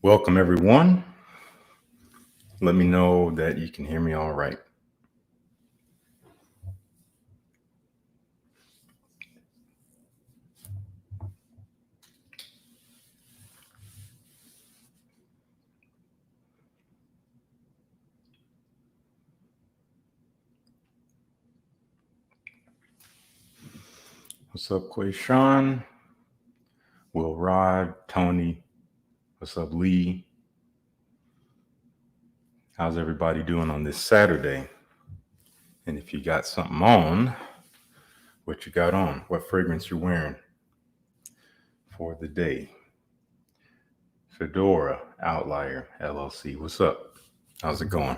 Welcome, everyone. Let me know that you can hear me all right. What's up, Quayshawn? Will Rod, Tony. What's up, Lee? How's everybody doing on this Saturday? And if you got something on, what you got on? What fragrance you're wearing for the day? Fedora Outlier LLC. What's up? How's it going?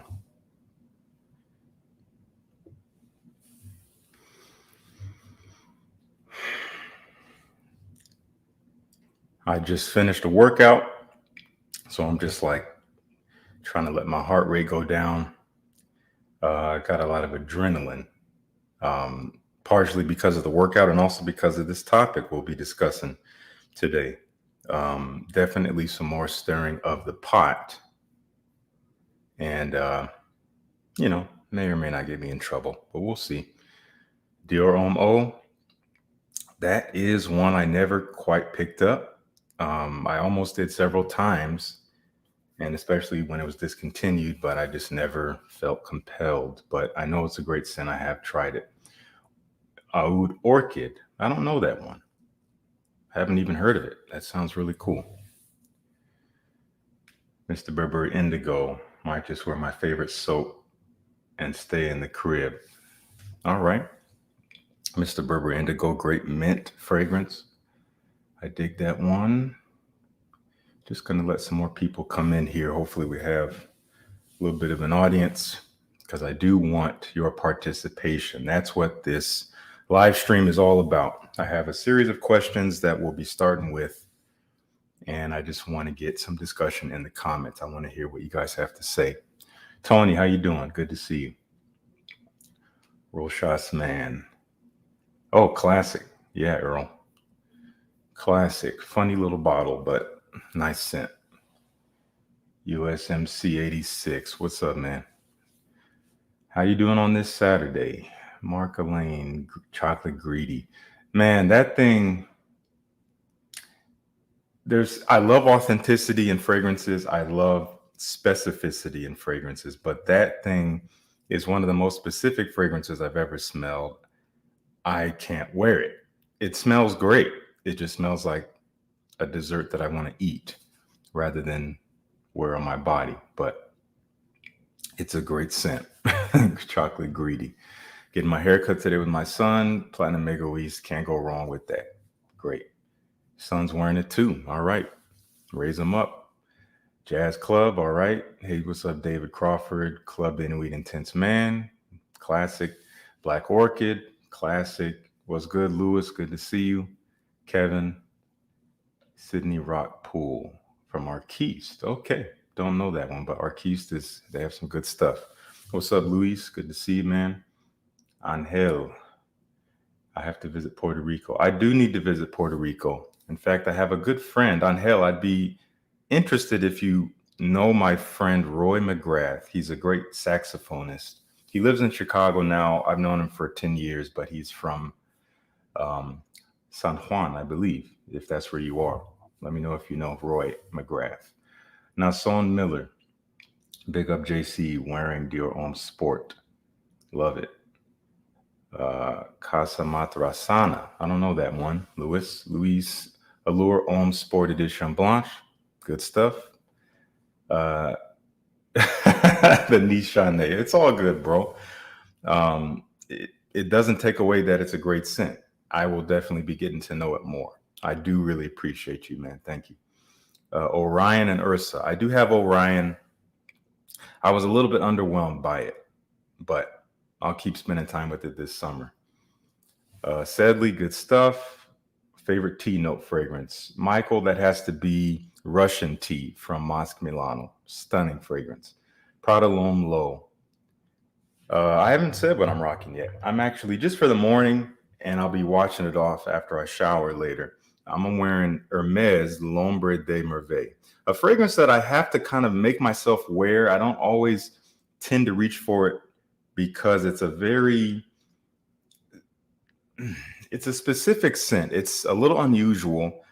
I just finished a workout, so I'm just like trying to let my heart rate go down. I got a lot of adrenaline, partially because of the workout and also because of this topic we'll be discussing today. Definitely some more stirring of the pot. And, may or may not get me in trouble, but we'll see. Dior Homme O, that is one I never quite picked up. I almost did several times, and especially when it was discontinued, but I just never felt compelled. But I know it's a great scent. I have tried it. Oud Orchid. I don't know that one. I haven't even heard of it. That sounds really cool. Mr. Burberry Indigo might just wear my favorite soap and stay in the crib. All right. Mr. Burberry Indigo, great mint fragrance. I dig that one. Just going to let some more people come in here. Hopefully, we have a little bit of an audience because I do want your participation. That's what this live stream is all about. I have a series of questions that we'll be starting with, and I just want to get some discussion in the comments. I want to hear what you guys have to say. Tony, how you doing? Good to see you. Roshas Man. Oh, classic. Yeah, Earl. Classic. Funny little bottle, but nice scent. USMC 86. What's up, man? How you doing on this Saturday? Mark Elaine, Chocolate Greedy. Man, that thing, I love authenticity in fragrances. I love specificity in fragrances, but that thing is one of the most specific fragrances I've ever smelled. I can't wear it. It smells great. It just smells like a dessert that I want to eat rather than wear on my body. But it's a great scent. Chocolate Greedy. Getting my haircut today with my son. Platinum Mega East. Can't go wrong with that. Great. Son's wearing it too. All right. Raise them up. Jazz Club. All right. Hey, what's up, David Crawford? Club Inuit Intense Man. Classic. Black Orchid. Classic. What's good, Lewis? Good to see you. Kevin. Sydney Rock Pool from Arquiste. Okay. Don't know that one, but Arquiste they have some good stuff. What's up, Luis? Good to see you, man. Angel. I have to visit Puerto Rico. I do need to visit Puerto Rico. In fact, I have a good friend, Angel. I'd be interested if you know my friend Roy McGrath. He's a great saxophonist. He lives in Chicago now. I've known him for 10 years, but he's from San Juan, I believe, if that's where you are. Let me know if you know Roy McGrath. Nason Miller, big up JC, wearing Dior Homme Sport. Love it. Casa Matrasana. I don't know that one. Luis Allure Homme Sport Edition Blanche. Good stuff. The Nishane. It's all good, bro. It doesn't take away that it's a great scent. I will definitely be getting to know it more. I do really appreciate you, man. Thank you. Orion and Ursa. I do have Orion. I was a little bit underwhelmed by it, but I'll keep spending time with it this summer. Sadly, good stuff. Favorite tea note fragrance. Michael, that has to be Russian tea from Mosque Milano. Stunning fragrance. Prada L'Homme Low. I haven't said what I'm rocking yet. I'm actually just for the morning, and I'll be washing it off after I shower later. I'm wearing Hermes L'Ombre de Merveille, a fragrance that I have to kind of make myself wear. I don't always tend to reach for it because it's it's a specific scent. It's a little unusual.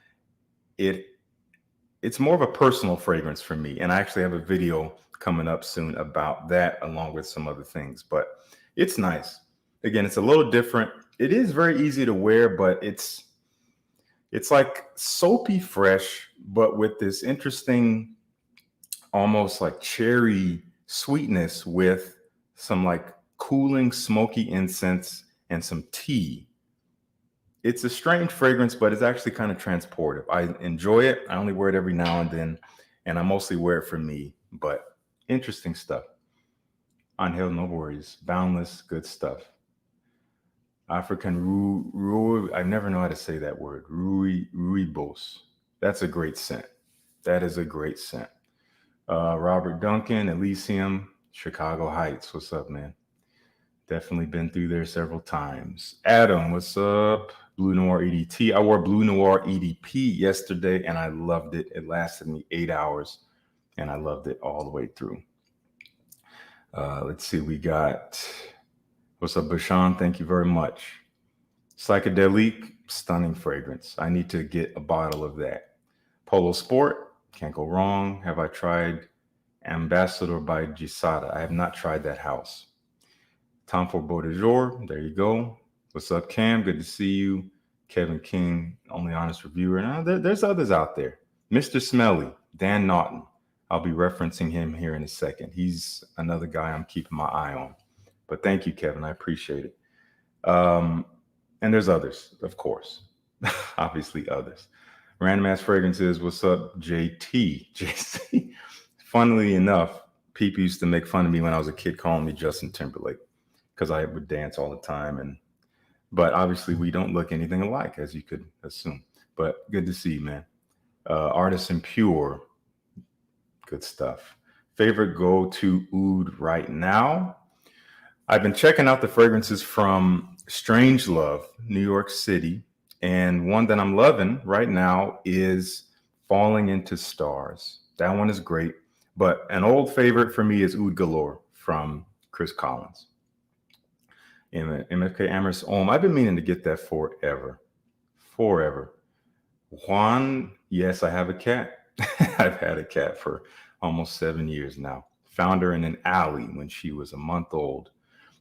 It's more of a personal fragrance for me, and I actually have a video coming up soon about that, along with some other things. But it's nice. Again, it's a little different. It is very easy to wear, but it's like soapy fresh, but with this interesting, almost like cherry sweetness with some like cooling, smoky incense and some tea. It's a strange fragrance, but it's actually kind of transportive. I enjoy it. I only wear it every now and then, and I mostly wear it for me, but interesting stuff. Angel, no worries. Boundless, good stuff. African I never know how to say that word. Ruibos. That's a great scent. That is a great scent. Robert Duncan, Elysium, Chicago Heights. What's up, man? Definitely been through there several times. Adam, what's up? Blue Noir EDT. I wore Blue Noir EDP yesterday and I loved it. It lasted me 8 hours and I loved it all the way through. Let's see. We got, what's up, Bashan? Thank you very much. Psychedelic, stunning fragrance. I need to get a bottle of that. Polo Sport, can't go wrong. Have I tried Ambassador by Gisada? I have not tried that house. Tom for Beau de Jour, there you go. What's up, Cam? Good to see you. Kevin King, only honest reviewer. Now, there's others out there. Mr. Smelly, Dan Naughton. I'll be referencing him here in a second. He's another guy I'm keeping my eye on. But thank you, Kevin. I appreciate it. And there's others, of course. Obviously, others. Random Ass Fragrances. What's up, JT? JC. Funnily enough, people used to make fun of me when I was a kid, calling me Justin Timberlake, because I would dance all the time. But obviously, we don't look anything alike, as you could assume. But good to see you, man. Artisan Pure. Good stuff. Favorite go-to oud right now? I've been checking out the fragrances from Strangelove, New York City. And one that I'm loving right now is Falling Into Stars. That one is great. But an old favorite for me is Oud Galore from Chris Collins. MFK Amorous Om. I've been meaning to get that forever. Juan, yes, I have a cat. I've had a cat for almost 7 years now. Found her in an alley when she was a month old.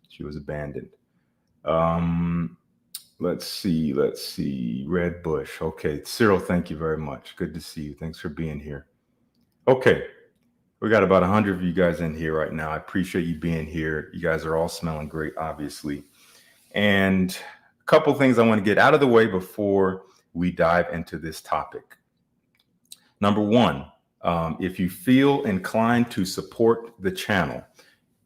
She was abandoned. Let's see. Red Bush. Okay. Cyril, thank you very much. Good to see you. Thanks for being here. Okay. We got about 100 of you guys in here right now. I appreciate you being here. You guys are all smelling great, obviously. And a couple things I want to get out of the way before we dive into this topic. Number one, if you feel inclined to support the channel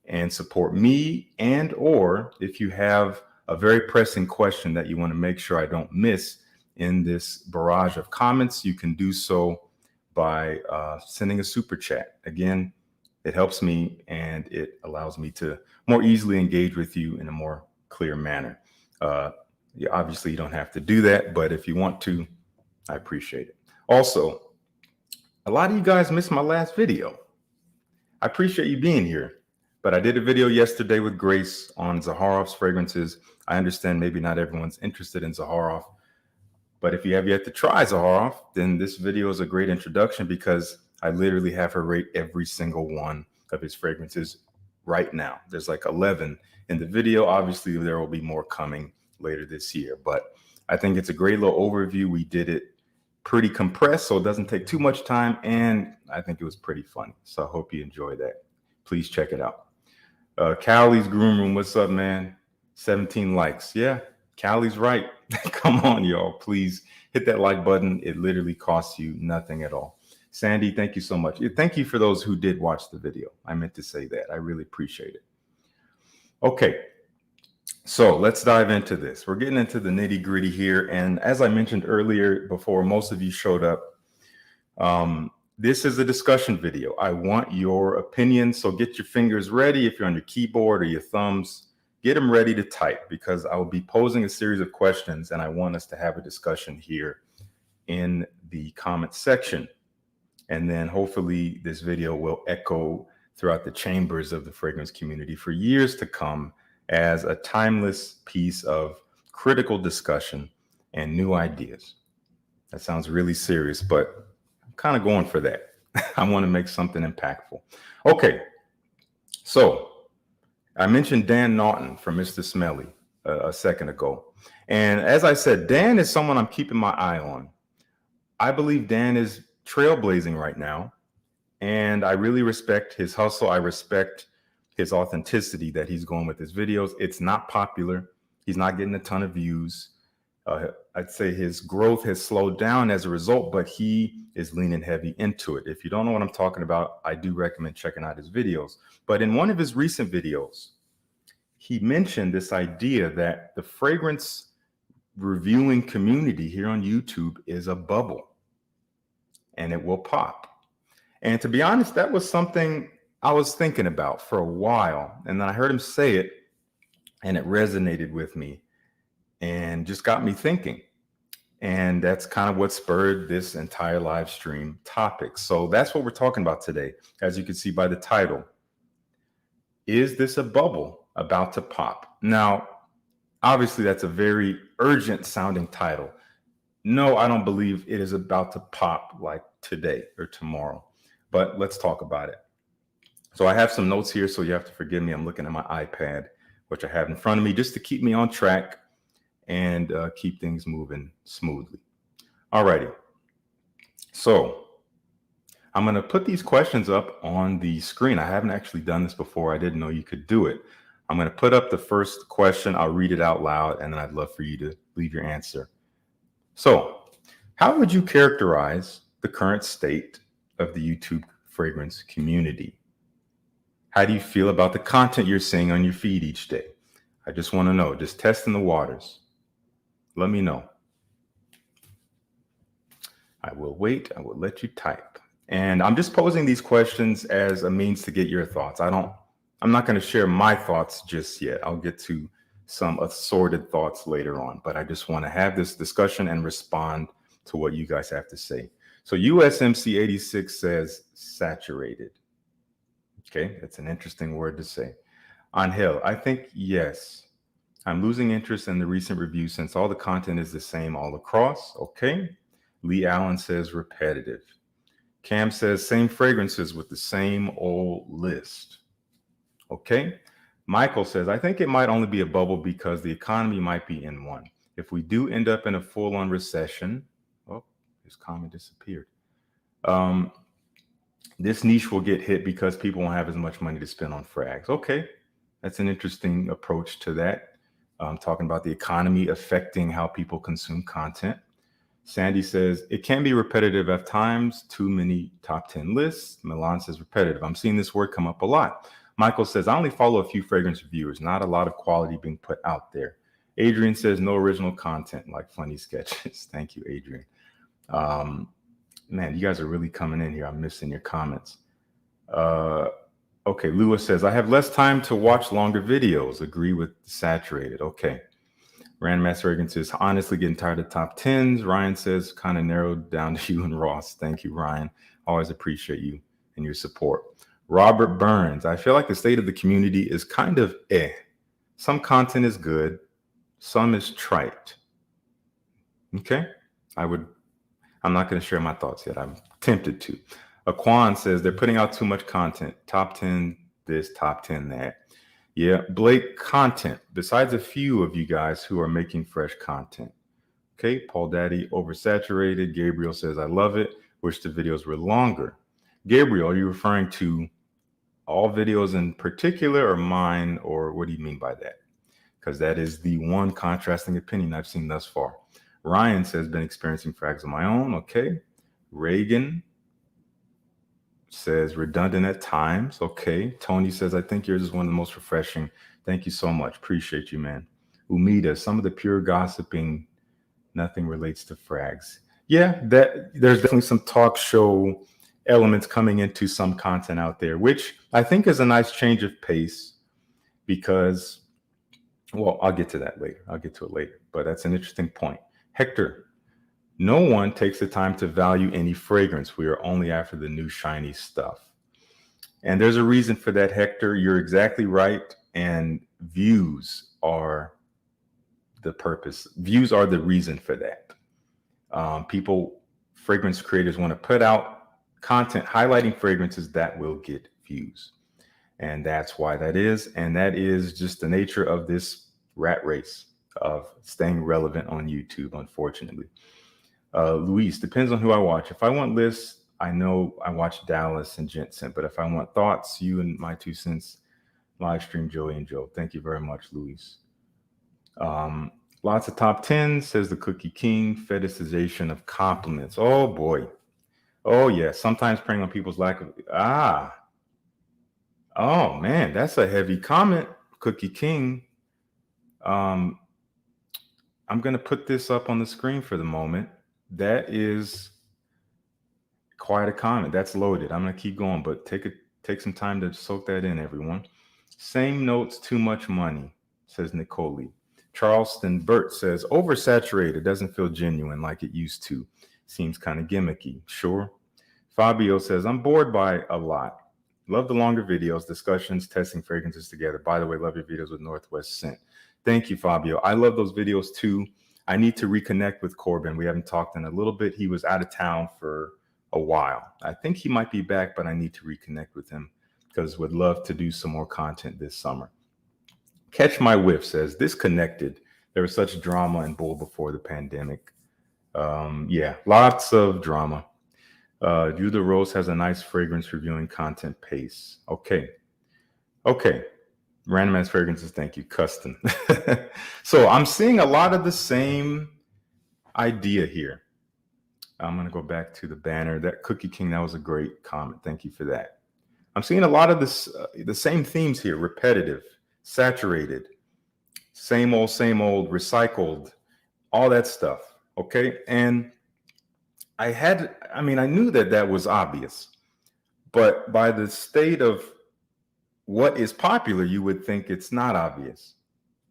and support me, and or if you have a very pressing question that you want to make sure I don't miss in this barrage of comments, you can do so by sending a super chat. Again, it helps me and it allows me to more easily engage with you in a more clear manner. Obviously, you don't have to do that, but if you want to, I appreciate it. Also, a lot of you guys missed my last video. I appreciate you being here, but I did a video yesterday with Grace on Zaharoff's fragrances. I understand maybe not everyone's interested in Zaharoff, but if you have yet to try Zaharoff, then this video is a great introduction because I literally have her rate every single one of his fragrances right now. There's like 11 in the video. Obviously, there will be more coming later this year, but I think it's a great little overview. We did it pretty compressed, so it doesn't take too much time, and I think it was pretty funny. So I hope you enjoy that. Please check it out. Callie's Groom Room, what's up, man? 17 likes. Yeah, Callie's right. Come on, y'all. Please hit that like button. It literally costs you nothing at all. Sandy, thank you so much. Thank you for those who did watch the video. I meant to say that. I really appreciate it. Okay, so let's dive into this. We're getting into the nitty gritty here. And as I mentioned earlier, before most of you showed up, this is a discussion video. I want your opinion. So get your fingers ready. If you're on your keyboard or your thumbs, get them ready to type, because I will be posing a series of questions and I want us to have a discussion here in the comment section. And then hopefully this video will echo throughout the chambers of the fragrance community for years to come as a timeless piece of critical discussion and new ideas. That sounds really serious, but I'm kind of going for that. I want to make something impactful. Okay, so I mentioned Dan Naughton from Mr. Smelly a second ago. And as I said, Dan is someone I'm keeping my eye on. I believe Dan is trailblazing right now, and I really respect his hustle. I respect his authenticity that he's going with his videos. It's not popular. He's not getting a ton of views. I'd say his growth has slowed down as a result, but he is leaning heavy into it. If you don't know what I'm talking about, I do recommend checking out his videos. But in one of his recent videos, he mentioned this idea that the fragrance reviewing community here on YouTube is a bubble and it will pop. And to be honest, that was something I was thinking about for a while. And then I heard him say it and it resonated with me and just got me thinking. And that's kind of what spurred this entire live stream topic. So that's what we're talking about today. As you can see by the title, is this a bubble about to pop? Now, obviously that's a very urgent sounding title. No, I don't believe it is about to pop like today or tomorrow, but let's talk about it. So I have some notes here, so you have to forgive me. I'm looking at my iPad, which I have in front of me just to keep me on track and keep things moving smoothly. All righty. So I'm going to put these questions up on the screen. I haven't actually done this before. I didn't know you could do it. I'm going to put up the first question. I'll read it out loud, and then I'd love for you to leave your answer. So how would you characterize the current state of the YouTube fragrance community? How do you feel about the content you're seeing on your feed each day? I just want to know, just testing the waters. Let me know. I will wait. I will let you type. And I'm just posing these questions as a means to get your thoughts. I'm not going to share my thoughts just yet. I'll get to some assorted thoughts later on, but I just want to have this discussion and respond to what you guys have to say. So USMC 86 says saturated. Okay, that's an interesting word to say. Angel, I think yes. I'm losing interest in the recent review since all the content is the same all across. Okay. Lee Allen says repetitive. Cam says same fragrances with the same old list. Okay. Michael says, I think it might only be a bubble because the economy might be in one. If we do end up in a full-on recession, oh, his comment disappeared. This niche will get hit because people won't have as much money to spend on frags. Okay. That's an interesting approach to that. Talking about the economy affecting how people consume content. Sandy says, it can be repetitive at times, too many top 10 lists. Milan says repetitive. I'm seeing this word come up a lot. Michael says, I only follow a few fragrance reviewers, not a lot of quality being put out there. Adrian says, no original content, like funny sketches. Thank you, Adrian. Man, you guys are really coming in here. I'm missing your comments. Okay, Lewis says, I have less time to watch longer videos. Agree with saturated. Okay. Random Mass Fragrance is honestly getting tired of top 10s. Ryan says, kind of narrowed down to you and Ross. Thank you, Ryan. Always appreciate you and your support. Robert Burns, I feel like the state of the community is kind of Some content is good. Some is trite. Okay. I'm not going to share my thoughts yet. I'm tempted to. Aquan says they're putting out too much content. Top 10 this, top 10 that. Yeah, Blake, content. Besides a few of you guys who are making fresh content. Okay, Paul Daddy, oversaturated. Gabriel says, I love it. Wish the videos were longer. Gabriel, are you referring to all videos in particular or mine, or what do you mean by that? Because that is the one contrasting opinion I've seen thus far. Ryan says, been experiencing frags of my own. Okay. Reagan says, redundant at times. Okay. Tony says, I think yours is one of the most refreshing. Thank you so much. Appreciate you, man. Umida, some of the pure gossiping, nothing relates to frags. Yeah, there's definitely some talk show elements coming into some content out there, which I think is a nice change of pace because, well, I'll get to that later. I'll get to it later, but that's an interesting point. Hector, No one takes the time to value any fragrance. We are only after the new shiny stuff. And there's a reason for that, Hector. You're exactly right. And views are the purpose. Views are the reason for that. Fragrance creators want to put out content highlighting fragrances that will get views. And that's why that is. And that is just the nature of this rat race of staying relevant on YouTube, unfortunately. Luis, depends on who I watch. If I want lists, I know I watch Dallas and Jensen, but if I want thoughts, you and my 2 cents, live stream Joey and Joe. Thank you very much, Luis. Lots of top 10, says the Cookie King. Fetishization of compliments. Oh boy. Oh yeah. Sometimes preying on people's lack of Oh man, that's a heavy comment, Cookie King. I'm gonna put this up on the screen for the moment. That is quite a comment. That's loaded. I'm gonna keep going, but take some time to soak that in, everyone. Same notes, too much money, says Nicole. Charleston Burt says oversaturated, doesn't feel genuine like it used to. Seems kind of gimmicky. Sure. Fabio says I'm bored by a lot. Love the longer videos, discussions, testing fragrances together. By the way, love your videos with Northwest Scent. Thank you, Fabio. I love those videos too. I need to reconnect with Corbin. We haven't talked in a little bit. He was out of town for a while. I think he might be back, but I need to reconnect with him because would love to do some more content this summer. Catch My Whiff says disconnected. There was such drama in Bull before the pandemic. Yeah, lots of drama. Judah Rose has a nice fragrance reviewing content pace. Okay. Random ass fragrances, thank you. Custom. So I'm seeing a lot of the same idea here. I'm going to go back to the banner. That Cookie King, that was a great comment. Thank you for that. I'm seeing a lot of this, the same themes here: repetitive, saturated, same old, recycled, all that stuff. Okay. And I knew that was obvious, but by the state of what is popular, you would think it's not obvious.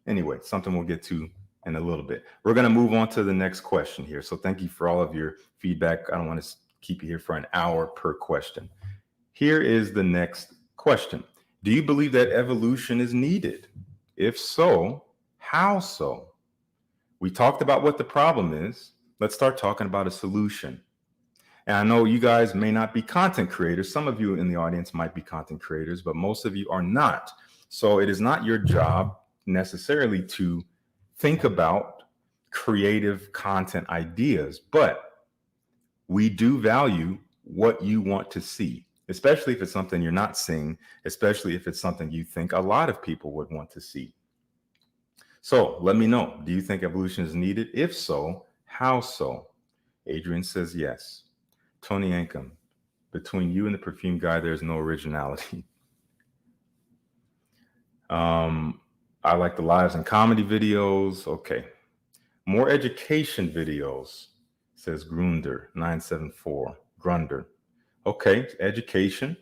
Anyway, something we'll get to in a little bit. We're going to move on to the next question here. So thank you for all of your feedback. I don't want to keep you here for an hour per question. Here is the next question. Do you believe that evolution is needed? If so, how so? We talked about what the problem is. Let's start talking about a solution. And I know you guys may not be content creators. Some of you in the audience might be content creators, but most of you are not. So it is not your job necessarily to think about creative content ideas, but we do value what you want to see, especially if it's something you're not seeing, especially if it's something you think a lot of people would want to see. So let me know, do you think evolution is needed? If so, how so? Adrian says yes. Tony Ankum, between you and the perfume guy, there's no originality. I like the lives and comedy videos. Okay. More education videos, says Grunder 974. Grunder. Okay, education.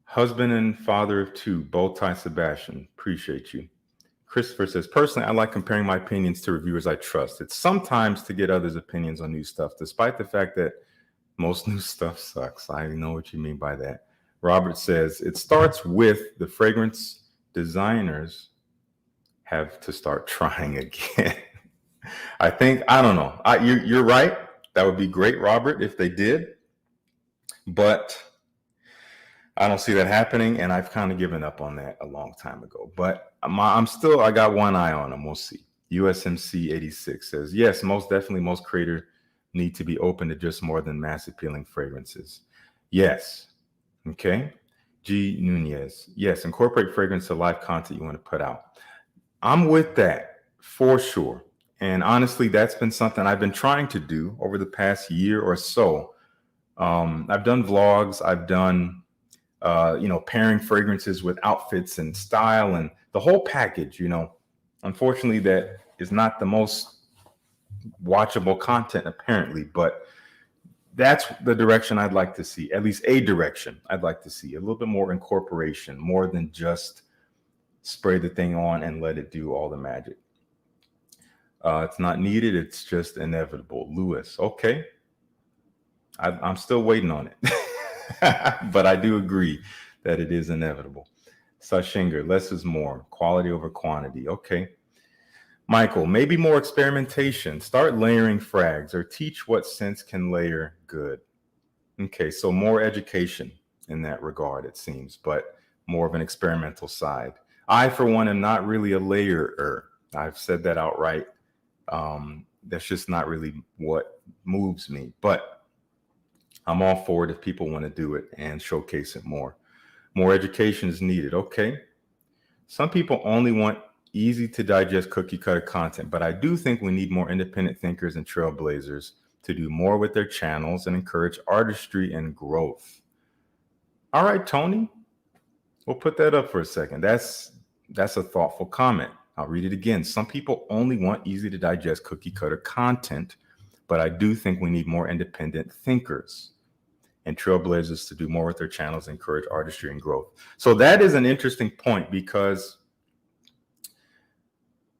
Husband and father of two, bow tie Sebastian. Appreciate you. Christopher says, personally, I like comparing my opinions to reviewers I trust. It's sometimes to get others' opinions on new stuff, despite the fact that most new stuff sucks. I know what you mean by that. Robert says, it starts with the fragrance designers have to start trying again. I don't know. You're right. That would be great, Robert, if they did. But I don't see that happening, and I've kind of given up on that a long time ago. But I got one eye on them. We'll see. USMC 86 says, yes, most definitely most creators need to be open to just more than mass appealing fragrances. Yes. Okay. G. Nunez. Yes, incorporate fragrance to live content you want to put out. I'm with that for sure. And honestly, that's been something I've been trying to do over the past year or so. I've done vlogs. I've done, pairing fragrances with outfits and style and the whole package. Unfortunately, that is not the most watchable content apparently, but that's the direction I'd like to see. At least a direction I'd like to see. A little bit more incorporation, more than just spray the thing on and let it do all the magic. It's not needed. It's just inevitable. Lewis. Okay. I'm still waiting on it. But I do agree that it is inevitable. Sashinger, less is more. Quality over quantity. Okay. Michael, maybe more experimentation. Start layering frags or teach what sense can layer good. Okay, so more education in that regard, it seems, but more of an experimental side. I, for one, am not really a layerer. I've said that outright. That's just not really what moves me, but I'm all for it if people want to do it and showcase it more. More education is needed. Okay. Some people only want easy to digest cookie cutter content, but I do think we need more independent thinkers and trailblazers to do more with their channels and encourage artistry and growth. All right, Tony, we'll put that up for a second. That's a thoughtful comment. I'll read it again. Some people only want easy to digest cookie cutter content, but I do think we need more independent thinkers and trailblazers to do more with their channels, encourage artistry and growth. So that is an interesting point because,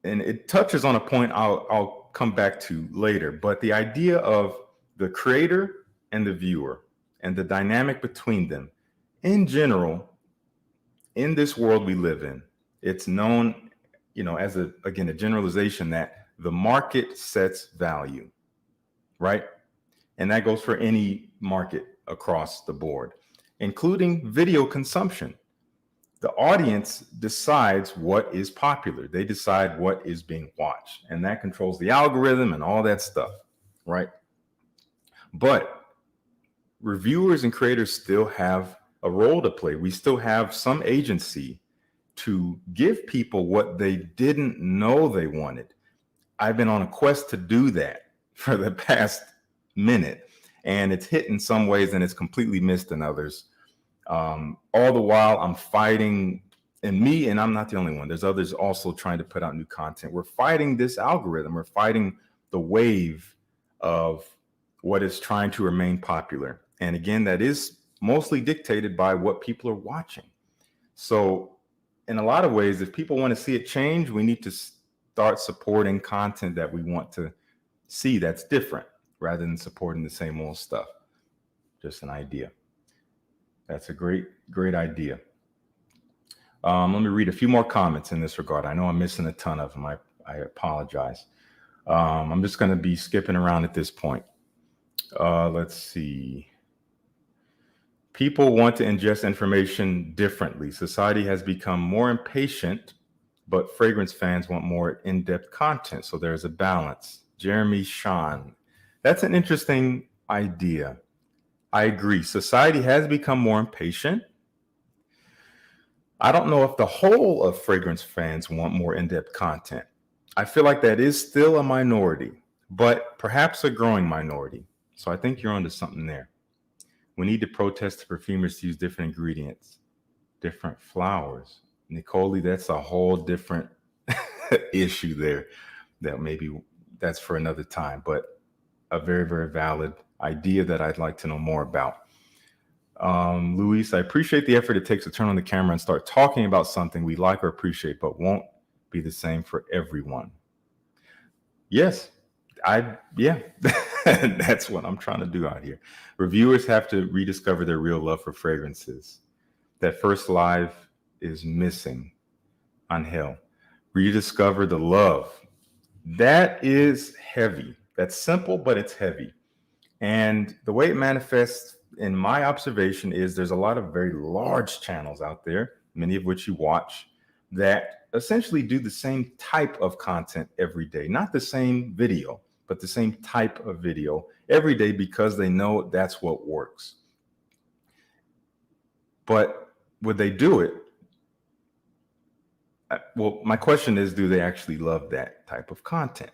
and it touches on a point I'll come back to later, but the idea of the creator and the viewer and the dynamic between them in general, in this world we live in, it's known, as a generalization that the market sets value, right? And that goes for any market across the board, including video consumption. The audience decides what is popular. They decide what is being watched, and that controls the algorithm and all that stuff, right? But reviewers and creators still have a role to play. We still have some agency to give people what they didn't know they wanted. I've been on a quest to do that for the past minute, and it's hit in some ways and it's completely missed in others. All the while I'm fighting, and I'm not the only one. There's others also trying to put out new content. We're fighting this algorithm. We're fighting the wave of what is trying to remain popular. And again, that is mostly dictated by what people are watching. So in a lot of ways, if people want to see it change, we need to start supporting content that we want to see that's different rather than supporting the same old stuff. Just an idea. That's a great idea. Let me read a few more comments in this regard. I know I'm missing a ton of them. I apologize. I'm just going to be skipping around at this point. Let's see. People want to ingest information differently. Society has become more impatient, but fragrance fans want more in-depth content. So there's a balance. Jeremy Sean. That's an interesting idea. I agree. Society has become more impatient. I don't know if the whole of fragrance fans want more in-depth content. I feel like that is still a minority, but perhaps a growing minority. So I think you're onto something there. We need to protest the perfumers to use different ingredients, different flowers. Nicole, that's a whole different issue there that maybe that's for another time, but a very, very valid idea that I'd like to know more about. Luis, I appreciate the effort it takes to turn on the camera and start talking about something we like or appreciate, but won't be the same for everyone. Yes, that's what I'm trying to do out here. Reviewers have to rediscover their real love for fragrances. That first live is missing on Hell. Rediscover the love. That is heavy. That's simple, but it's heavy. And the way it manifests in my observation is there's a lot of very large channels out there, many of which you watch, that essentially do the same type of content every day. Not the same video, but the same type of video every day because they know that's what works. But would they do it? Well, my question is, do they actually love that type of content?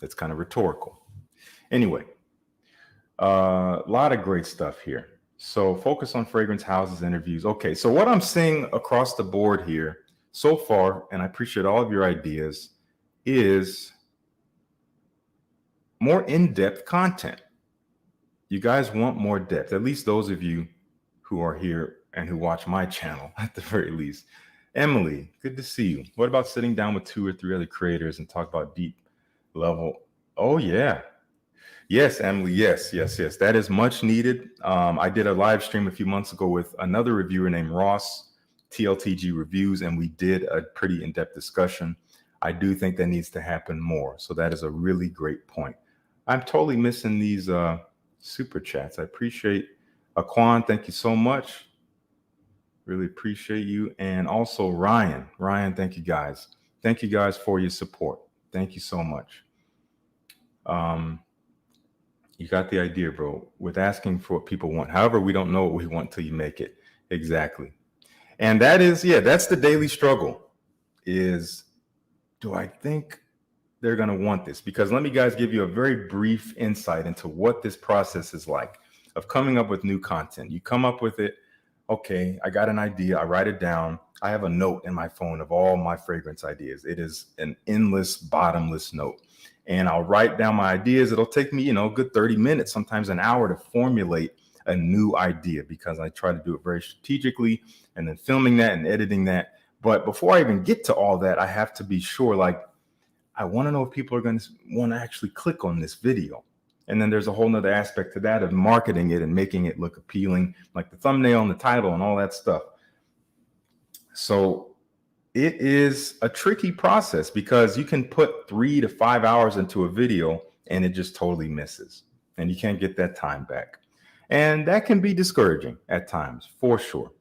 That's kind of rhetorical. Anyway, a lot of great stuff here. So focus on fragrance houses, interviews. Okay, so what I'm seeing across the board here so far, and I appreciate all of your ideas, is more in-depth content. You guys want more depth, at least those of you who are here and who watch my channel at the very least. Emily, good to see you. What about sitting down with 2 or 3 other creators and talk about deep level? Oh, yeah. Yes, Emily. Yes, yes, yes. That is much needed. I did a live stream a few months ago with another reviewer named Ross, TLTG Reviews, and we did a pretty in-depth discussion. I do think that needs to happen more. So that is a really great point. I'm totally missing these super chats. I appreciate Aquan. Thank you so much. Really appreciate you. And also Ryan. Ryan, thank you guys. Thank you guys for your support. Thank you so much. You got the idea, bro, with asking for what people want. However, we don't know what we want till you make it. Exactly. And that is, yeah, that's the daily struggle is, do I think they're going to want this? Because let me guys give you a very brief insight into what this process is like of coming up with new content. You come up with it. Okay, I got an idea. I write it down. I have a note in my phone of all my fragrance ideas. It is an endless, bottomless note. And I'll write down my ideas. It'll take me, a good 30 minutes, sometimes an hour to formulate a new idea because I try to do it very strategically and then filming that and editing that. But before I even get to all that, I have to be sure, I want to know if people are going to want to actually click on this video. And then there's a whole nother aspect to that of marketing it and making it look appealing, like the thumbnail and the title and all that stuff. So it is a tricky process because you can put 3 to 5 hours into a video and it just totally misses and you can't get that time back. And that can be discouraging at times, for sure.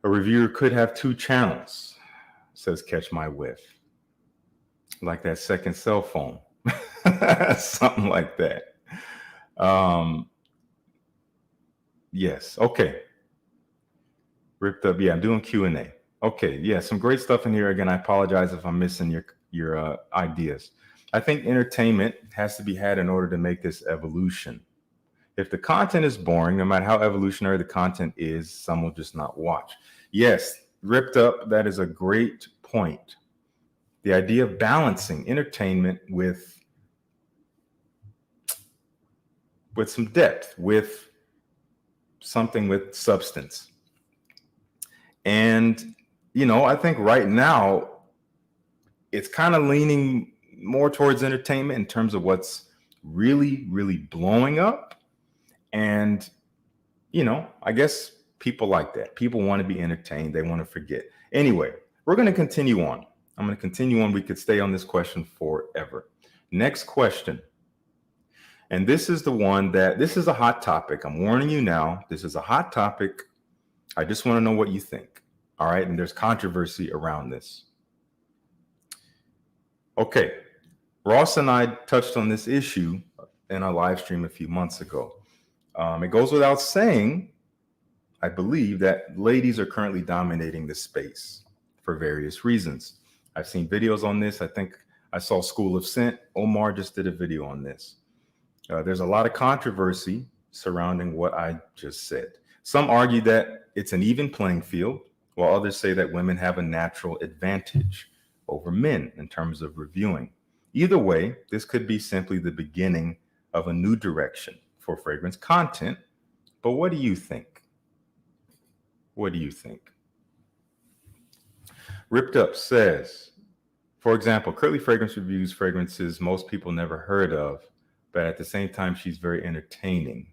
A reviewer could have 2 channels, says Catch My Whiff. Like that second cell phone. Something like that. Yes. Okay. Ripped up. Yeah, I'm doing Q&A. Okay. Yeah, some great stuff in here. Again, I apologize if I'm missing your ideas. I think entertainment has to be had in order to make this evolution. If the content is boring, no matter how evolutionary the content is, some will just not watch. Yes, Ripped Up, that is a great point. The idea of balancing entertainment with some depth, with something with substance. And, I think right now it's kind of leaning more towards entertainment in terms of what's really, really blowing up. And, I guess people like that. People want to be entertained. They want to forget. Anyway, we're going to continue on. I'm going to continue on. We could stay on this question forever. Next question. And this is the one this is a hot topic. I'm warning you now. This is a hot topic. I just want to know what you think. All right. And there's controversy around this. Okay. Ross and I touched on this issue in a live stream a few months ago. It goes without saying, I believe, that ladies are currently dominating the space for various reasons. I've seen videos on this. I think I saw School of Scent. Omar just did a video on this. There's a lot of controversy surrounding what I just said. Some argue that it's an even playing field, while others say that women have a natural advantage over men in terms of reviewing. Either way, this could be simply the beginning of a new direction for fragrance content. But what do you think? What do you think? Ripped Up says, for example, Curly Fragrance reviews fragrances most people never heard of, but at the same time, she's very entertaining.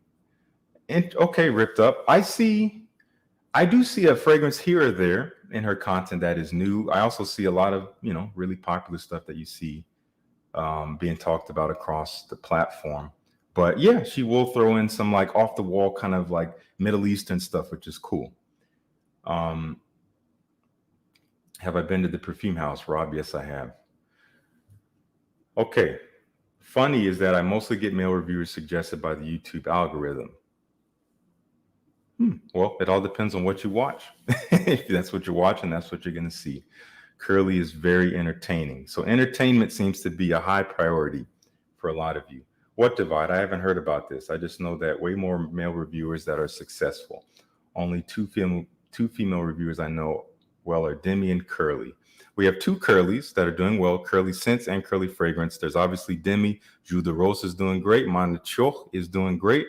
And okay, Ripped Up, I do see a fragrance here or there in her content that is new. I also see a lot of, really popular stuff that you see being talked about across the platform. But yeah, she will throw in some off the wall kind of Middle Eastern stuff, which is cool. Have I been to the perfume house, Rob? Yes, I have. Okay. Funny is that I mostly get male reviewers suggested by the YouTube algorithm. Well, it all depends on what you watch. If that's what you're watching, that's what you're going to see. Curly is very entertaining. So entertainment seems to be a high priority for a lot of you. What divide? I haven't heard about this. I just know that way more male reviewers that are successful. Only two female reviewers I know well are Demi and Curly. We have 2 Curlies that are doing well, Curly Scents and Curly Fragrance. There's obviously Demi. Jus de Rose is doing great. Manichoch is doing great.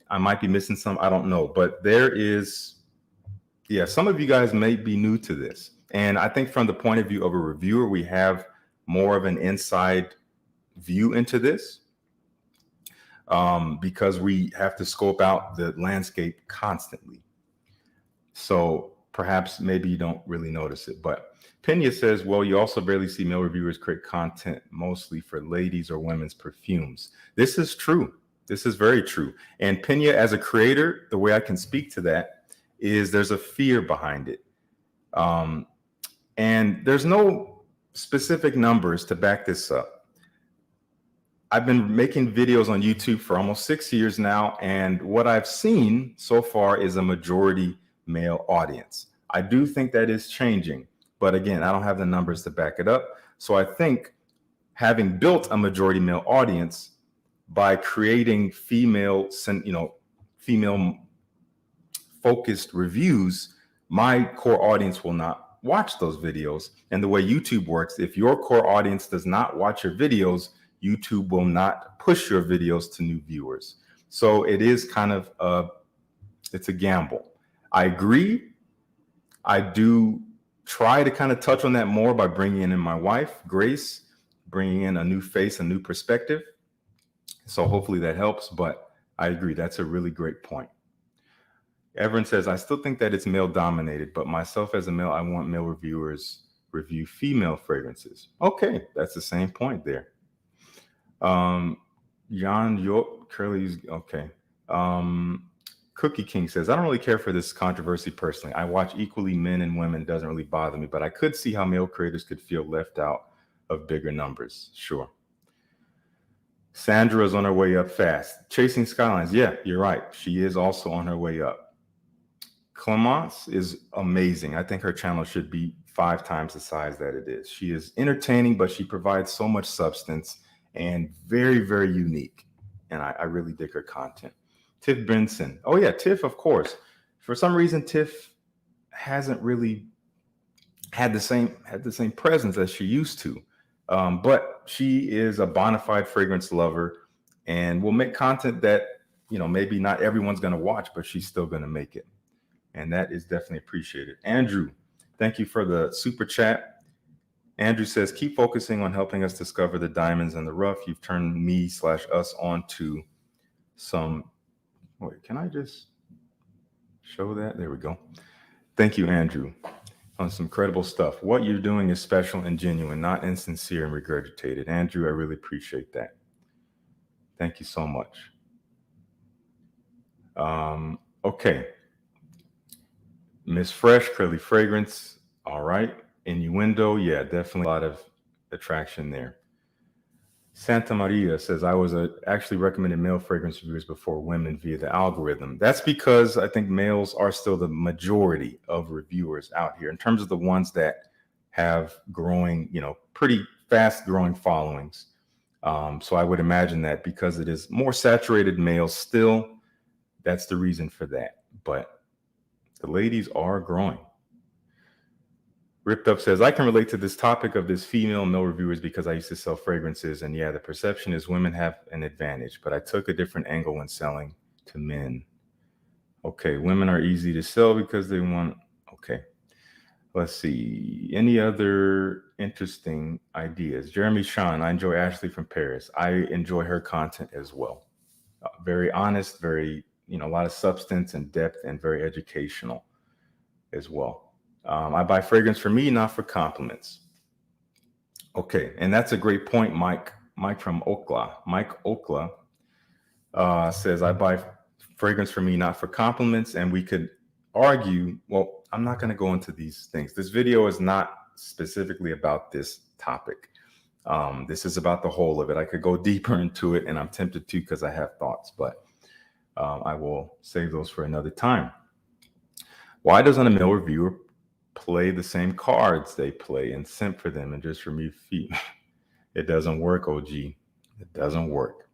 I might be missing some. I don't know. But there is, Yeah, some of you guys may be new to this. And I think from the point of view of a reviewer, we have more of an inside view into this because we have to scope out the landscape constantly. So perhaps maybe you don't really notice it. But Pena says, well, you also barely see male reviewers create content mostly for ladies or women's perfumes. This is true. This is very true. And Pena, as a creator, the way I can speak to that is there's a fear behind it. And there's no specific numbers to back this up. I've been making videos on YouTube for almost 6 years now, and what I've seen so far is a majority male audience. I do think that is changing, but again, I don't have the numbers to back it up. So I think having built a majority male audience by creating female focused reviews, my core audience will not watch those videos. And the way YouTube works, if your core audience does not watch your videos, YouTube will not push your videos to new viewers. So it is kind of it's a gamble. I agree. I do try to kind of touch on that more by bringing in my wife, Grace, bringing in a new face, a new perspective. So hopefully that helps, but I agree. That's a really great point. Everyone says, I still think that it's male dominated, but myself as a male, I want male reviewers review female fragrances. Okay, that's the same point there. Jan York Curly's okay. Cookie King says, I don't really care for this controversy personally. I watch equally men and women. It doesn't really bother me, but I could see how male creators could feel left out of bigger numbers. Sure. Sandra's on her way up fast. Chasing Skylines. Yeah, you're right. She is also on her way up. Clemence is amazing. I think her channel should be 5 times the size that it is. She is entertaining, but she provides so much substance and very, very unique. And I really dig her content. Tiff Benson. Oh yeah, Tiff, of course. For some reason, Tiff hasn't really had the same presence as she used to. But she is a bona fide fragrance lover and will make content that, maybe not everyone's going to watch, but she's still going to make it. And that is definitely appreciated. Andrew, thank you for the super chat. Andrew says, keep focusing on helping us discover the diamonds in the rough. You've turned me/us on to some, wait, can I just show that? There we go. Thank you, Andrew, on some incredible stuff. What you're doing is special and genuine, not insincere and regurgitated. Andrew, I really appreciate that. Thank you so much. Okay. Miss Fresh, Curly Fragrance. All right. Innuendo. Yeah, definitely a lot of attraction there. Santa Maria says, I was actually recommended male fragrance reviewers before women via the algorithm. That's because I think males are still the majority of reviewers out here in terms of the ones that have growing, pretty fast growing followings. So I would imagine that because it is more saturated males still, that's the reason for that. But the ladies are growing. Ripped Up says, I can relate to this topic of this female male reviewers because I used to sell fragrances. And yeah, the perception is women have an advantage, but I took a different angle when selling to men. Okay, women are easy to sell because they want, okay. Let's see, any other interesting ideas? Jeremy Sean, I enjoy Ashley from Paris. I enjoy her content as well. Very honest, very, a lot of substance and depth and very educational as well. I buy fragrance for me, not for compliments. Okay, and that's a great point, Mike. Mike from Okla. Mike Okla says, I buy fragrance for me, not for compliments. And we could argue, well, I'm not going to go into these things. This video is not specifically about this topic. This is about the whole of it. I could go deeper into it, and I'm tempted to because I have thoughts, but I will save those for another time. Why doesn't a male reviewer play the same cards they play and simp for them and just remove feet? It doesn't work, OG. It doesn't work.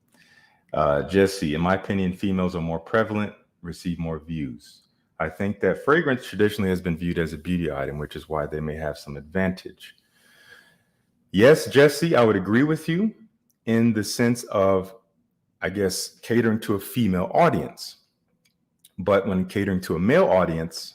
Jesse, in my opinion, females are more prevalent, receive more views. I think that fragrance traditionally has been viewed as a beauty item, which is why they may have some advantage. Yes, Jesse, I would agree with you in the sense of, I guess, catering to a female audience. But when catering to a male audience,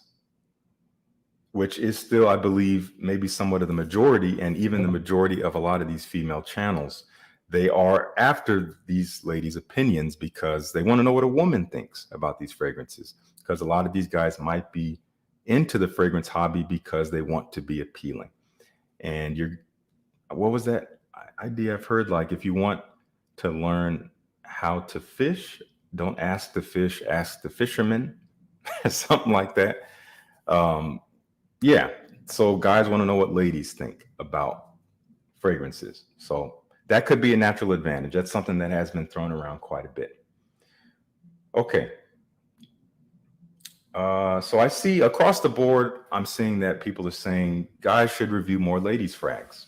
which is still, I believe, maybe somewhat of the majority, and even the majority of a lot of these female channels, they are after these ladies' opinions because they want to know what a woman thinks about these fragrances. Because a lot of these guys might be into the fragrance hobby because they want to be appealing. And what was that idea I've heard? Like, if you want to learn how to fish, don't ask the fish, ask the fisherman, something like that. Yeah. So guys want to know what ladies think about fragrances. So that could be a natural advantage. That's something that has been thrown around quite a bit. Okay. So I see across the board, I'm seeing that people are saying guys should review more ladies' frags.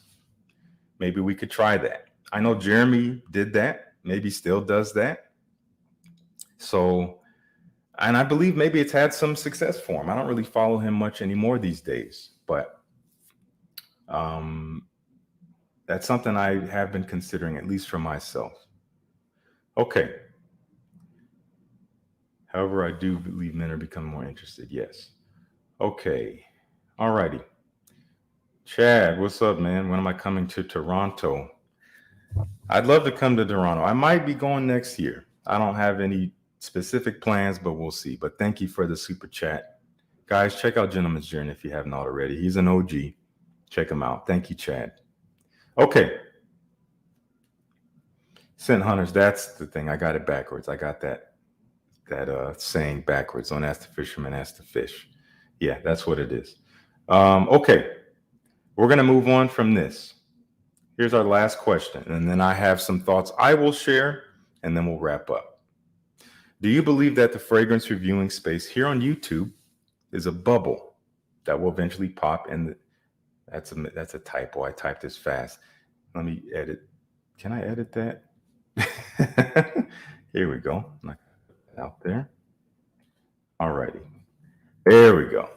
Maybe we could try that. I know Jeremy did that, maybe still does that. So, and I believe maybe it's had some success for him. I don't really follow him much anymore these days, but that's something I have been considering, at least for myself. Okay. However, I do believe men are becoming more interested. Yes. Okay. All righty. Chad, what's up, man? When am I coming to Toronto? I'd love to come to Toronto. I might be going next year. I don't have any specific plans, but we'll see. But thank you for the super chat. Guys, check out Gentleman's Journey if you haven't already. He's an OG. Check him out. Thank you, Chad. Okay. Scent hunters, that's the thing. I got it backwards. I got that saying backwards. Don't ask the fisherman, ask the fish. Yeah, that's what it is. Okay. We're going to move on from this. Here's our last question, and then I have some thoughts I will share, and then we'll wrap up. Do you believe that the fragrance reviewing space here on YouTube is a bubble that will eventually pop? And that's a typo. I typed this fast. Let me edit. Can I edit that? Here we go. Out there. All righty. There we go.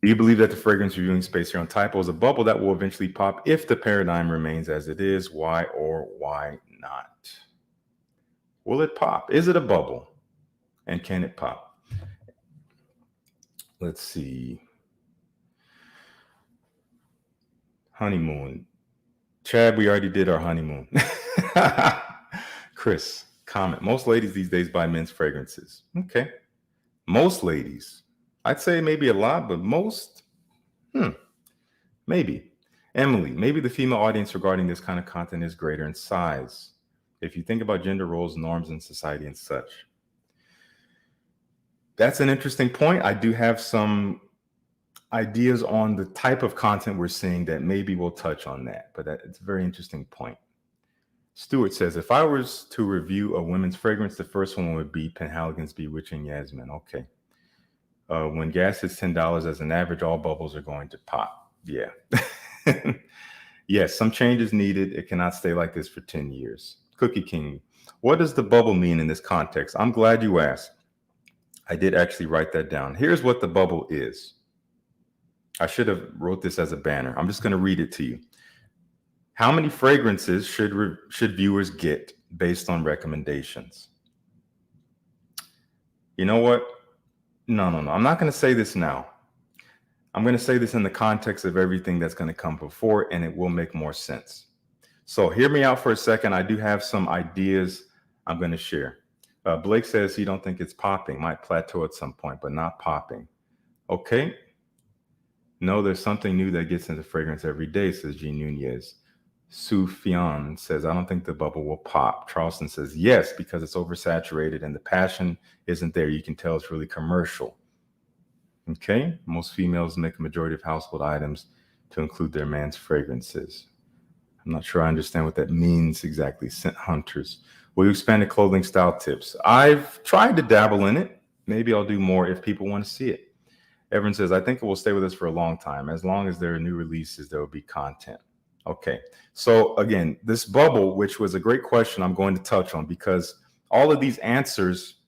Do you believe that the fragrance reviewing space here on Typo is a bubble that will eventually pop if the paradigm remains as it is? Why or why not? Will it pop? Is it a bubble? And can it pop? Let's see. Honeymoon. Chad, we already did our honeymoon. Chris, comment. Most ladies these days buy men's fragrances. Okay. Most ladies. I'd say maybe a lot, but most, maybe. Emily, maybe the female audience regarding this kind of content is greater in size. If you think about gender roles, norms in society and such. That's an interesting point. I do have some ideas on the type of content we're seeing that maybe we'll touch on that, but it's a very interesting point. Stuart says, if I was to review a women's fragrance, the first one would be Penhaligon's Bewitching Yasmin. Okay. When gas is $10 as an average, all bubbles are going to pop. Yeah. Yes, some change is needed. It cannot stay like this for 10 years. Cookie King, what does the bubble mean in this context? I'm glad you asked. I did actually write that down. Here's what the bubble is. I should have wrote this as a banner. I'm just going to read it to you. How many fragrances should viewers get based on recommendations? You know what? No. I'm not going to say this now. I'm going to say this in the context of everything that's going to come before, and it will make more sense. So hear me out for a second. I do have some ideas I'm going to share. Blake says he don't think it's popping. Might plateau at some point, but not popping. Okay. No, there's something new that gets into fragrance every day, says Jean Nunez. Sufyan says, I don't think the bubble will pop. Charleston says, yes, because it's oversaturated and the passion isn't there. You can tell it's really commercial. Okay. Most females make a majority of household items to include their man's fragrances. I'm not sure I understand what that means exactly. Scent hunters. Will you expand the clothing style tips? I've tried to dabble in it. Maybe I'll do more if people want to see it. Evan says, I think it will stay with us for a long time. As long as there are new releases, there will be content. Okay. So again, this bubble, which was a great question, I'm going to touch on because all of these answers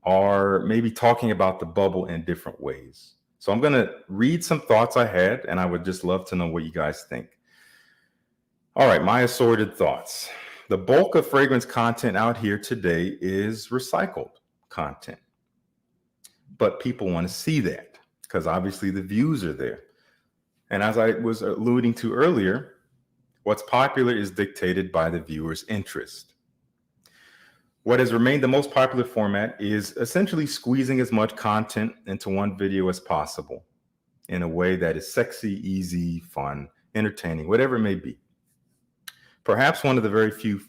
are maybe talking about the bubble in different ways. So I'm going to read some thoughts I had, and I would just love to know what you guys think. All right, my assorted thoughts. The bulk of fragrance content out here today is recycled content, but people want to see that. because obviously the views are there. And as I was alluding to earlier, what's popular is dictated by the viewer's interest. What has remained the most popular format is essentially squeezing as much content into one video as possible in a way that is sexy, easy, fun, entertaining, whatever it may be. Perhaps one of the very few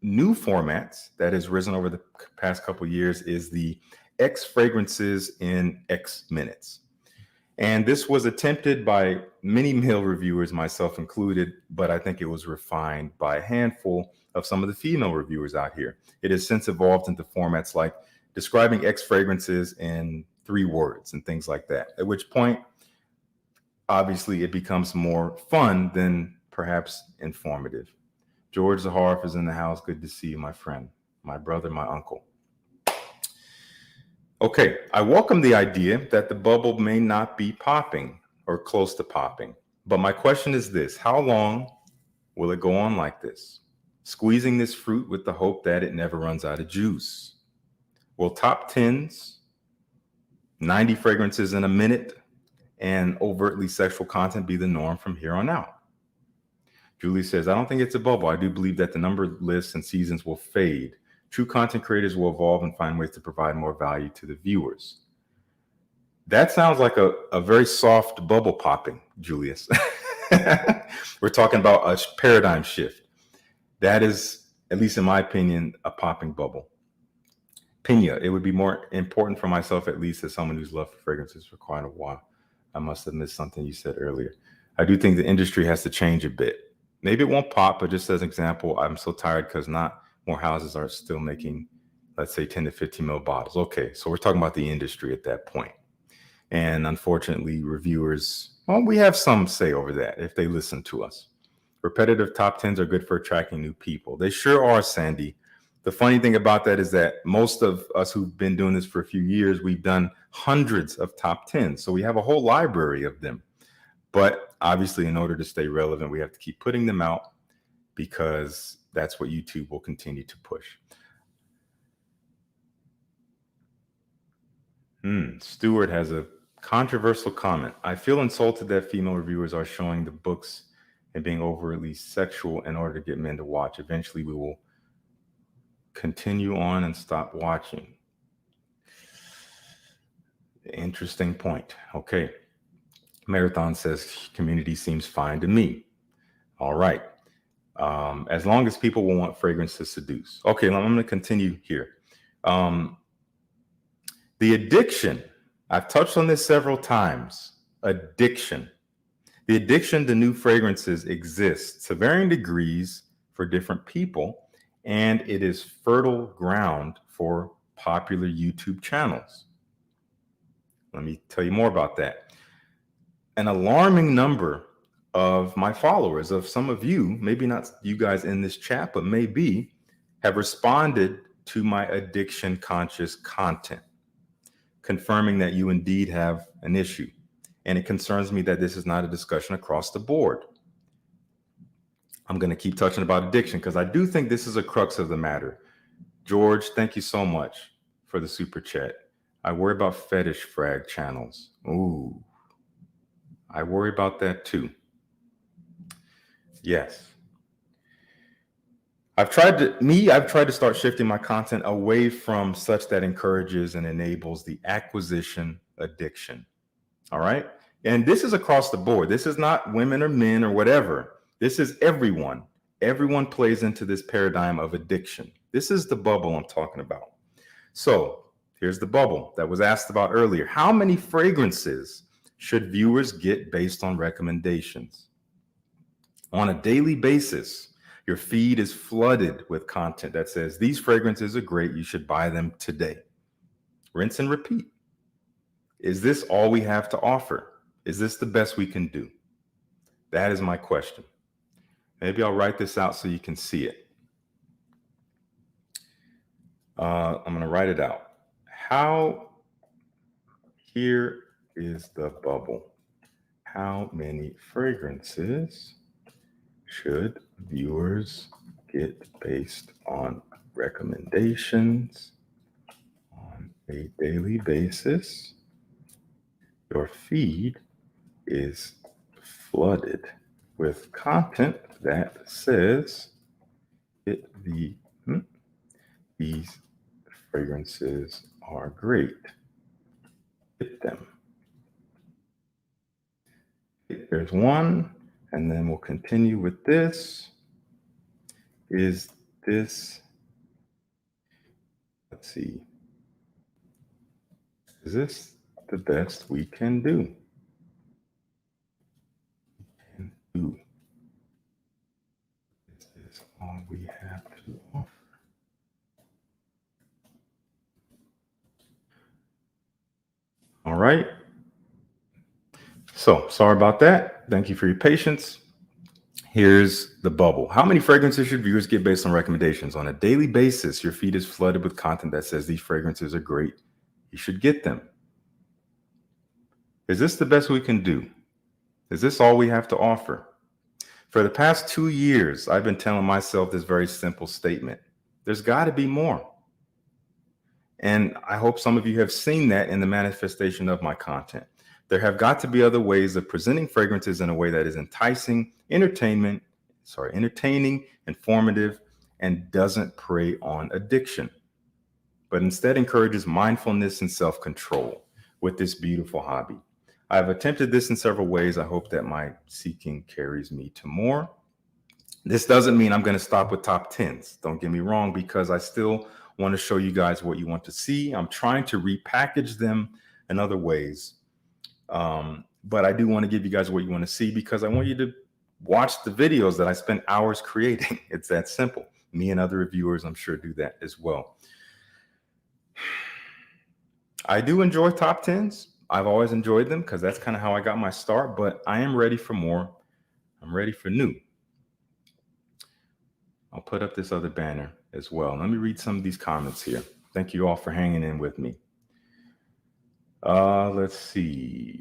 new formats that has risen over the past couple of years is the X fragrances in X minutes. And this was attempted by many male reviewers, myself included, but I think it was refined by a handful of some of the female reviewers out here. It has since evolved into formats like describing X fragrances in 3 words and things like that, at which point, obviously, it becomes more fun than perhaps informative. George Zaharoff is in the house. Good to see you, my friend, my brother, my uncle. Okay, I welcome the idea that the bubble may not be popping or close to popping. But my question is this: how long will it go on like this? Squeezing this fruit with the hope that it never runs out of juice. Will top 10s, 90 fragrances in a minute, and overtly sexual content be the norm from here on out? Julie says, I don't think it's a bubble. I do believe that the number of lists and seasons will fade. True content creators will evolve and find ways to provide more value to the viewers. That sounds like a very soft bubble popping, Julius. We're talking about a paradigm shift. That is, at least in my opinion, a popping bubble. Pena, it would be more important for myself, at least as someone who's loved fragrances for quite a while. I must have missed something you said earlier. I do think the industry has to change a bit. Maybe it won't pop, but just as an example, I'm so tired because not more houses are still making, let's say, 10 to 15 ml bottles. Okay, so we're talking about the industry at that point. And unfortunately, reviewers, well, we have some say over that if they listen to us. Repetitive top 10s are good for attracting new people. They sure are, Sandy. The funny thing about that is that most of us who've been doing this for a few years, we've done hundreds of top 10s. So we have a whole library of them. But obviously, in order to stay relevant, we have to keep putting them out because that's what YouTube will continue to push. Stuart has a controversial comment. I feel insulted that female reviewers are showing the books and being overly sexual in order to get men to watch. Eventually, we will continue on and stop watching. Interesting point. Okay. Marathon says community seems fine to me. All right. As long as people will want fragrance to seduce. Okay, I'm going to continue here. The addiction, I've touched on this several times. Addiction. The addiction to new fragrances exists to varying degrees for different people, and it is fertile ground for popular YouTube channels. Let me tell you more about that. An alarming number of my followers, of some of you, maybe not you guys in this chat, but maybe, have responded to my addiction conscious content, confirming that you indeed have an issue. And it concerns me that this is not a discussion across the board. I'm going to keep touching about addiction because I do think this is a crux of the matter. George, thank you so much for the super chat. I worry about fetish frag channels. Ooh, I worry about that too. Yes. I've tried to start shifting my content away from such that encourages and enables the acquisition addiction. All right. And this is across the board. This is not women or men or whatever. This is everyone. Everyone plays into this paradigm of addiction. This is the bubble I'm talking about. So here's the bubble that was asked about earlier. How many fragrances should viewers get based on recommendations? On a daily basis, your feed is flooded with content that says these fragrances are great. You should buy them today. Rinse and repeat. Is this all we have to offer? Is this the best we can do? That is my question. Maybe I'll write this out so you can see it. I'm going to write it out. Here is the bubble. How many fragrances should viewers get based on recommendations on a daily basis Your feed is flooded with content that says these fragrances are great. Get them. There's one, and then we'll continue with this. Is this, let's see, is this the best we can do? This is all we have to offer. All right. So sorry about that. Thank you for your patience. Here's the bubble. How many fragrances should viewers get based on recommendations? On a daily basis, your feed is flooded with content that says these fragrances are great. You should get them. Is this the best we can do? Is this all we have to offer? For the past 2 years, I've been telling myself this very simple statement. There's got to be more. And I hope some of you have seen that in the manifestation of my content. There have got to be other ways of presenting fragrances in a way that is enticing, entertaining, informative, and doesn't prey on addiction, but instead encourages mindfulness and self-control with this beautiful hobby. I've attempted this in several ways. I hope that my seeking carries me to more. This doesn't mean I'm going to stop with top 10s. Don't get me wrong, because I still want to show you guys what you want to see. I'm trying to repackage them in other ways. But I do want to give you guys what you want to see, because I want you to watch the videos that I spent hours creating. It's that simple. Me and other reviewers, I'm sure, do that as well. I do enjoy top 10s. I've always enjoyed them because that's kind of how I got my start, but I am ready for more. I'm ready for new. I'll put up this other banner as well. Let me read some of these comments here. Thank you all for hanging in with me. Let's see.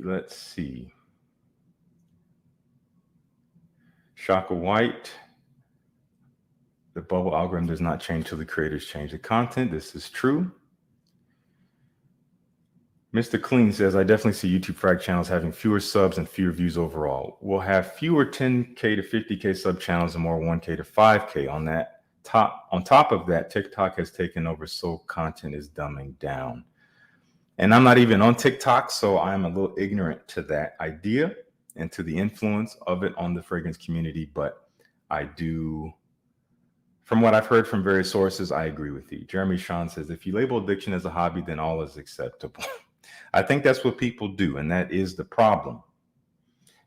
Shaka White. The bubble algorithm does not change till the creators change the content. This is true. Mr. Clean says, I definitely see YouTube frag channels having fewer subs and fewer views overall. We'll have fewer 10K to 50K sub channels and more 1K to 5K. On top of that, TikTok has taken over, so content is dumbing down. And I'm not even on TikTok, so I'm a little ignorant to that idea and to the influence of it on the fragrance community. But I do, from what I've heard from various sources, I agree with you. Jeremy Sean says, if you label addiction as a hobby, then all is acceptable. I think that's what people do, and that is the problem.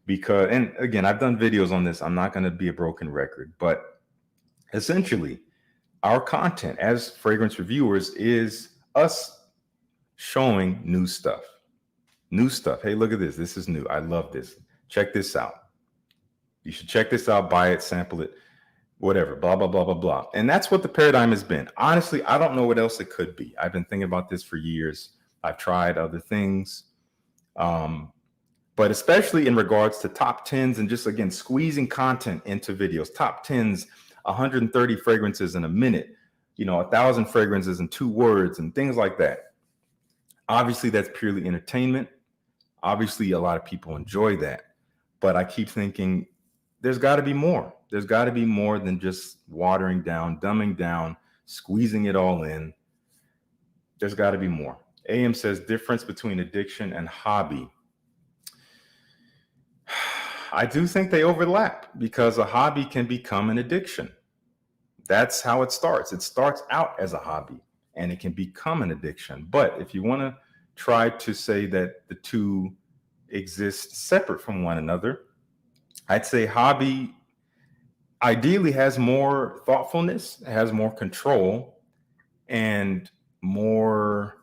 Because, and again, I've done videos on this. I'm not going to be a broken record, but essentially, our content as fragrance reviewers is us showing new stuff. Hey, look at this. This is new. I love this. Check this out. You should check this out, buy it, sample it, whatever, blah, blah, blah, blah, blah. And that's what the paradigm has been. Honestly, I don't know what else it could be. I've been thinking about this for years. I've tried other things. But especially in regards to top 10s and just, again, squeezing content into videos, top 10s, 130 fragrances in a minute, 1,000 fragrances in 2 words and things like that. Obviously, that's purely entertainment. Obviously, a lot of people enjoy that. But I keep thinking there's got to be more. There's got to be more than just watering down, dumbing down, squeezing it all in. There's got to be more. AM says, difference between addiction and hobby. I do think they overlap, because a hobby can become an addiction. That's how it starts. It starts out as a hobby and it can become an addiction. But if you want to try to say that the two exist separate from one another, I'd say hobby ideally has more thoughtfulness, has more control, and more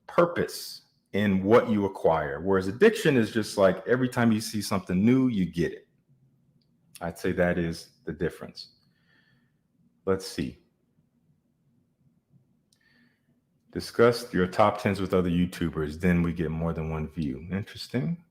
purpose in what you acquire. Whereas addiction is just like every time you see something new, you get it. I'd say that is the difference. Let's see. Discuss your top 10s with other YouTubers, then we get more than one view. Interesting.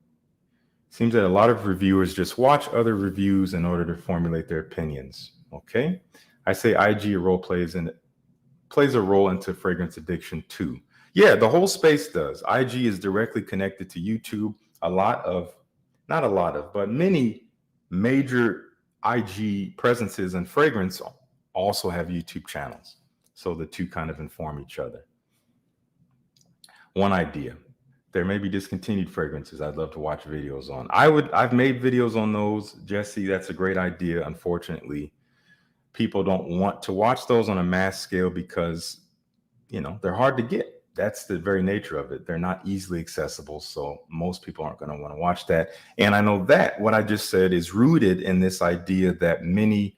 Seems that a lot of reviewers just watch other reviews in order to formulate their opinions. Okay. I say IG role plays a role into fragrance addiction too. Yeah, the whole space does. IG is directly connected to YouTube. Not a lot of, but many major IG presences and fragrance also have YouTube channels. So the two kind of inform each other. One idea. There may be discontinued fragrances I'd love to watch videos on. I've made videos on those, Jesse. That's a great idea. Unfortunately, people don't want to watch those on a mass scale because, they're hard to get. That's the very nature of it. They're not easily accessible. So most people aren't going to want to watch that. And I know that what I just said is rooted in this idea that many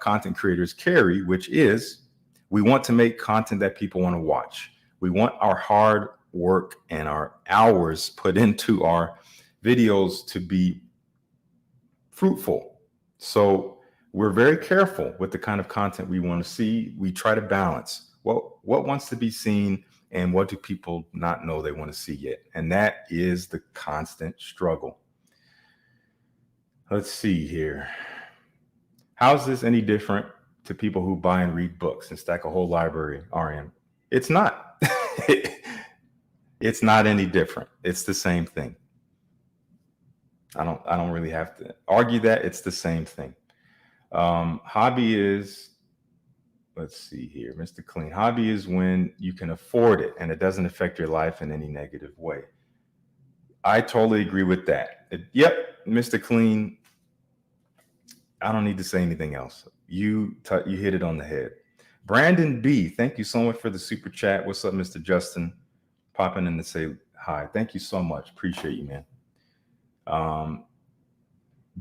content creators carry, which is we want to make content that people want to watch. We want our hard work and our hours put into our videos to be fruitful. So we're very careful with the kind of content we want to see. We try to balance what wants to be seen and what do people not know they want to see yet. And that is the constant struggle. Let's see here. How's this any different to people who buy and read books and stack a whole library, RM? It's not. It's not any different. It's the same thing. I don't really have to argue that. It's the same thing. Hobby is, let's see here, Mr. Clean. Hobby is when you can afford it and it doesn't affect your life in any negative way. I totally agree with that. Yep, Mr. Clean. I don't need to say anything else. You hit it on the head. Brandon B, thank you so much for the super chat. What's up, Mr. Justin? Popping in to say hi. Thank you so much. Appreciate you, man.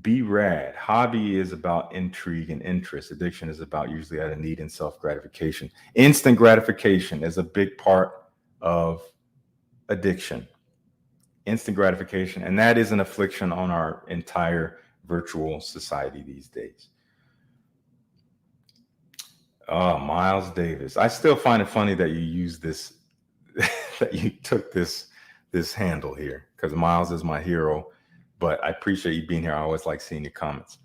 Be rad. Hobby is about intrigue and interest. Addiction is about usually out of need and self-gratification. Instant gratification is a big part of addiction. Instant gratification. And that is an affliction on our entire virtual society these days. Oh, Miles Davis. I still find it funny that you use this, that you took this handle here, because Miles is my hero. But I appreciate you being here. I always like seeing your comments.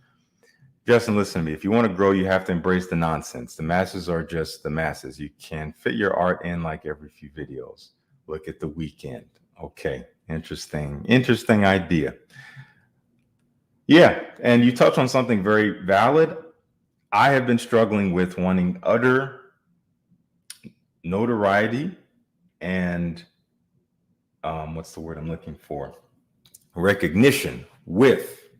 Justin, listen to me. If you want to grow, you have to embrace the nonsense. The masses are just the masses. You can fit your art in like every few videos. Look at The Weeknd. Okay, interesting idea. Yeah, and you touched on something very valid. I have been struggling with wanting utter notoriety and what's the word I'm looking for? Recognition with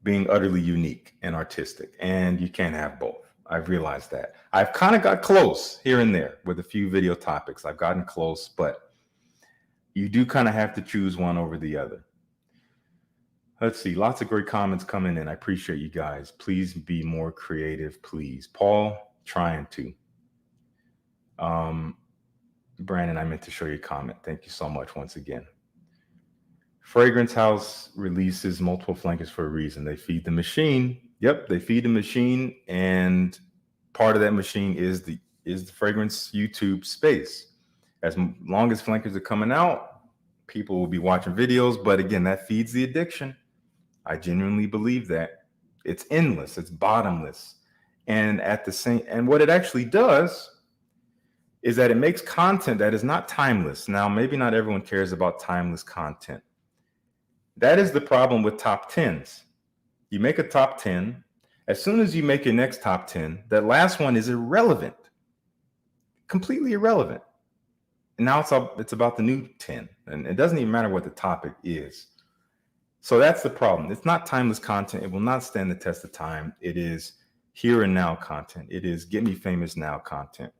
being utterly unique and artistic. And you can't have both. I've realized that. I've kind of got close here and there with a few video topics. I've gotten close, but you do kind of have to choose one over the other. Let's see. Lots of great comments coming in. I appreciate you guys. Please be more creative, please. Paul, trying to. Brandon, I meant to show you a comment. Thank you so much once again. Fragrance House releases multiple flankers for a reason. They feed the machine. Yep, they feed the machine, and part of that machine is the fragrance YouTube space. As long as flankers are coming out, people will be watching videos. But again, that feeds the addiction. I genuinely believe that. It's endless. It's bottomless. And what it actually does is that it makes content that is not timeless. Now, maybe not everyone cares about timeless content. That is the problem with top 10s. You make a top 10. As soon as you make your next top 10, that last one is irrelevant, completely irrelevant. And now it's about the new 10. And it doesn't even matter what the topic is. So that's the problem. It's not timeless content. It will not stand the test of time. It is here and now content. It is get me famous now content.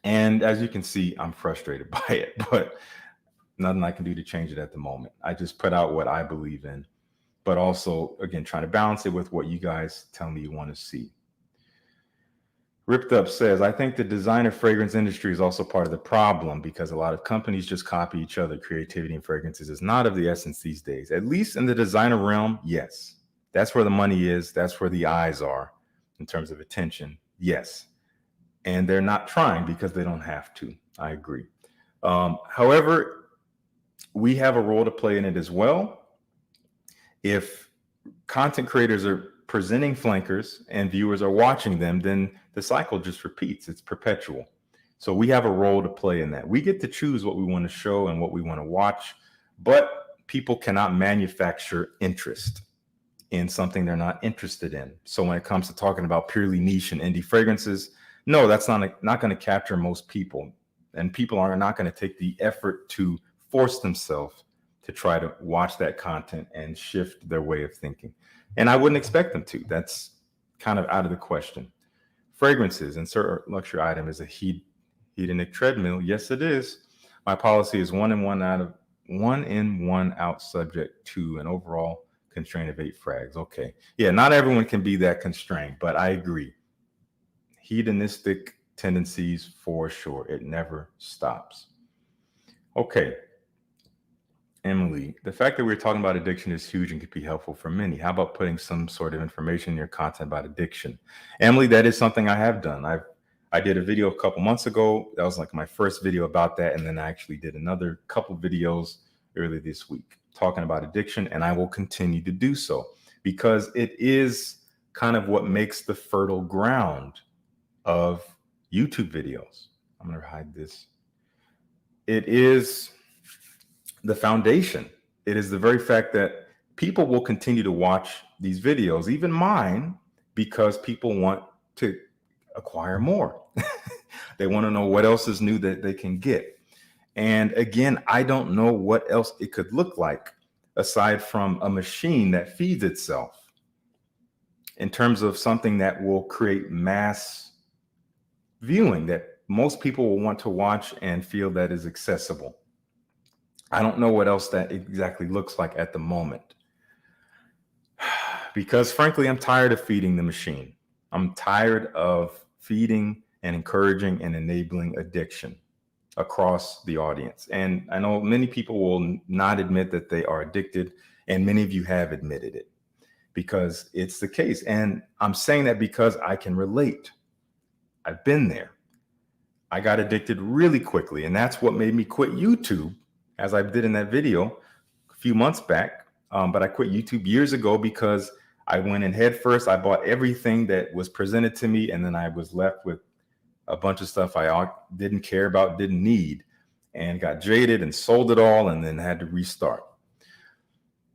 And as you can see, I'm frustrated by it, but nothing I can do to change it at the moment. I just put out what I believe in, but also, again, trying to balance it with what you guys tell me you want to see. Ripped Up says, I think the designer fragrance industry is also part of the problem because a lot of companies just copy each other. Creativity in fragrances is not of the essence these days. At least in the designer realm, yes. That's where the money is. That's where the eyes are in terms of attention. Yes. And they're not trying because they don't have to. I agree. However, we have a role to play in it as well. If content creators are presenting flankers and viewers are watching them, then the cycle just repeats. It's perpetual. So we have a role to play in that. We get to choose what we want to show and what we want to watch, but people cannot manufacture interest in something they're not interested in. So when it comes to talking about purely niche and indie fragrances, no, that's not going to capture most people. And people are not going to take the effort to force themselves to try to watch that content and shift their way of thinking. And I wouldn't expect them to. That's kind of out of the question. Fragrances, insert luxury item, is a hedonic treadmill. Yes, it is. My policy is one in, one out subject to an overall constraint of 8 frags. Okay. Yeah, not everyone can be that constrained, but I agree. Hedonistic tendencies for sure. It never stops. Okay. Emily, the fact that we're talking about addiction is huge and could be helpful for many. How about putting some sort of information in your content about addiction? Emily, that is something I have done. I did a video a couple months ago. That was like my first video about that. And then I actually did another couple videos earlier this week talking about addiction. And I will continue to do so because it is kind of what makes the fertile ground of YouTube videos. I'm going to hide this. It is the foundation. It is the very fact that people will continue to watch these videos, even mine, because people want to acquire more. They want to know what else is new that they can get. And again, I don't know what else it could look like aside from a machine that feeds itself in terms of something that will create mass viewing that most people will want to watch and feel that is accessible. I don't know what else that exactly looks like at the moment. Because frankly, I'm tired of feeding the machine. I'm tired of feeding and encouraging and enabling addiction across the audience. And I know many people will not admit that they are addicted, and many of you have admitted it because it's the case. And I'm saying that because I can relate. I've been there. I got addicted really quickly, and that's what made me quit YouTube, as I did in that video a few months back. But I quit YouTube years ago because I went in head first. I bought everything that was presented to me, and then I was left with a bunch of stuff I didn't care about, didn't need, and got jaded and sold it all and then had to restart.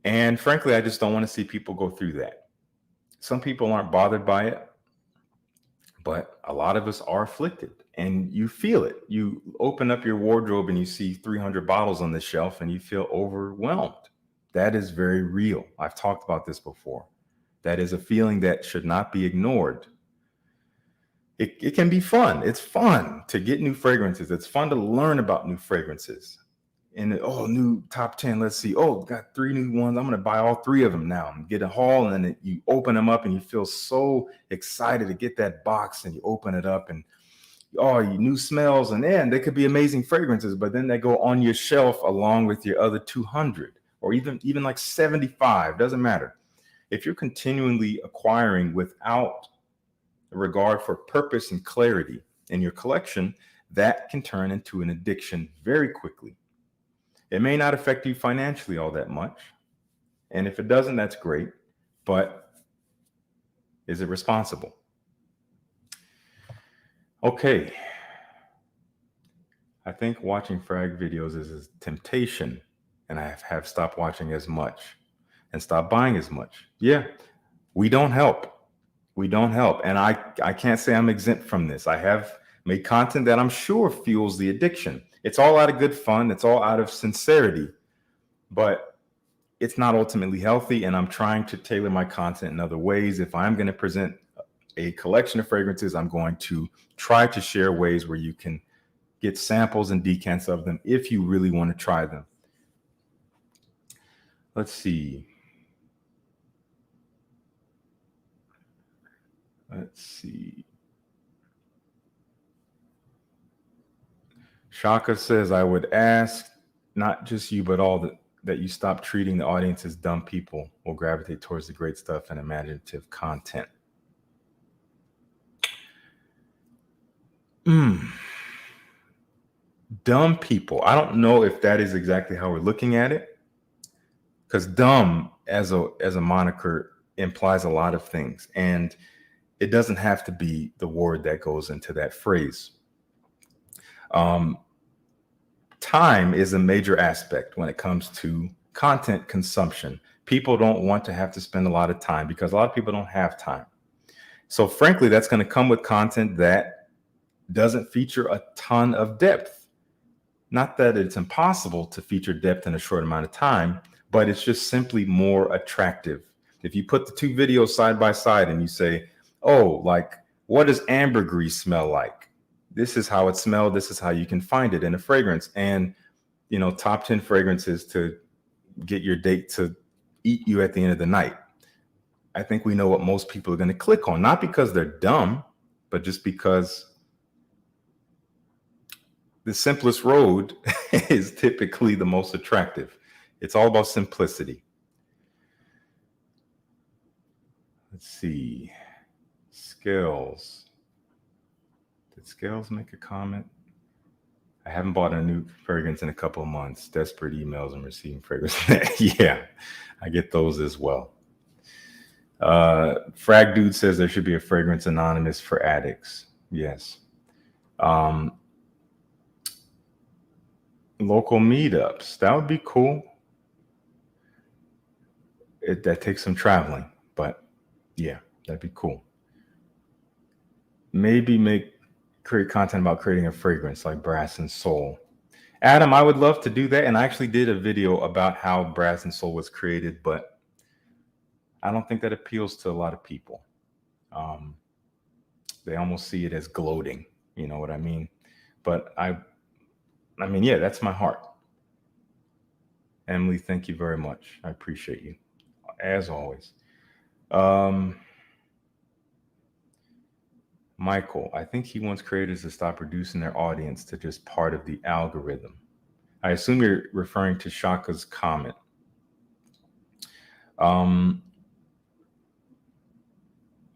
And frankly, I just don't want to see people go through that. Some people aren't bothered by it, but a lot of us are afflicted, and you feel it. You open up your wardrobe and you see 300 bottles on the shelf and you feel overwhelmed. That is very real. I've talked about this before. That is a feeling that should not be ignored. It can be fun. It's fun to get new fragrances. It's fun to learn about new fragrances. And new top 10. Let's see. Got 3 new ones. I'm going to buy all 3 of them now and get a haul. And then you open them up and you feel so excited to get that box, and you open it up and new smells. And then they could be amazing fragrances, but then they go on your shelf along with your other 200 or even like 75. Doesn't matter. If you're continually acquiring without regard for purpose and clarity in your collection, that can turn into an addiction very quickly. It may not affect you financially all that much. And if it doesn't, that's great. But is it responsible? Okay. I think watching frag videos is a temptation, and I have stopped watching as much and stopped buying as much. Yeah, we don't help. We don't help. And I can't say I'm exempt from this. I have made content that I'm sure fuels the addiction. It's all out of good fun. It's all out of sincerity, but it's not ultimately healthy. And I'm trying to tailor my content in other ways. If I'm going to present a collection of fragrances, I'm going to try to share ways where you can get samples and decants of them if you really want to try them. Let's see. Shaka says, I would ask not just you, but all that you stop treating the audience as dumb people will gravitate towards the great stuff and imaginative content. Dumb people. I don't know if that is exactly how we're looking at it, because dumb as a moniker implies a lot of things, and it doesn't have to be the word that goes into that phrase. Time is a major aspect when it comes to content consumption. People don't want to have to spend a lot of time because a lot of people don't have time. So frankly, that's going to come with content that doesn't feature a ton of depth. Not that it's impossible to feature depth in a short amount of time, but it's just simply more attractive. If you put the two videos side by side and you say, oh, like, what does ambergris smell like? This is how it smelled. This is how you can find it in a fragrance. And, you know, top 10 fragrances to get your date to eat you at the end of the night. I think we know what most people are going to click on, not because they're dumb, but just because the simplest road is typically the most attractive. It's all about simplicity. Let's see. Scales. Did Scales make a comment? I haven't bought a new fragrance in a couple of months. Desperate emails and receiving fragrance. Yeah, I get those as well. Frag Dude says there should be a fragrance anonymous for addicts. Yes. Local meetups. That would be cool. That takes some traveling, but yeah, that'd be cool. Maybe create content about creating a fragrance like Brass and Soul. Adam, I would love to do that. And I actually did a video about how Brass and Soul was created, but I don't think that appeals to a lot of people. They almost see it as gloating, you know what I mean? But I mean, yeah, that's my heart. Emily, thank you very much. I appreciate you, as always. Michael, I think he wants creators to stop reducing their audience to just part of the algorithm. I assume you're referring to Shaka's comment.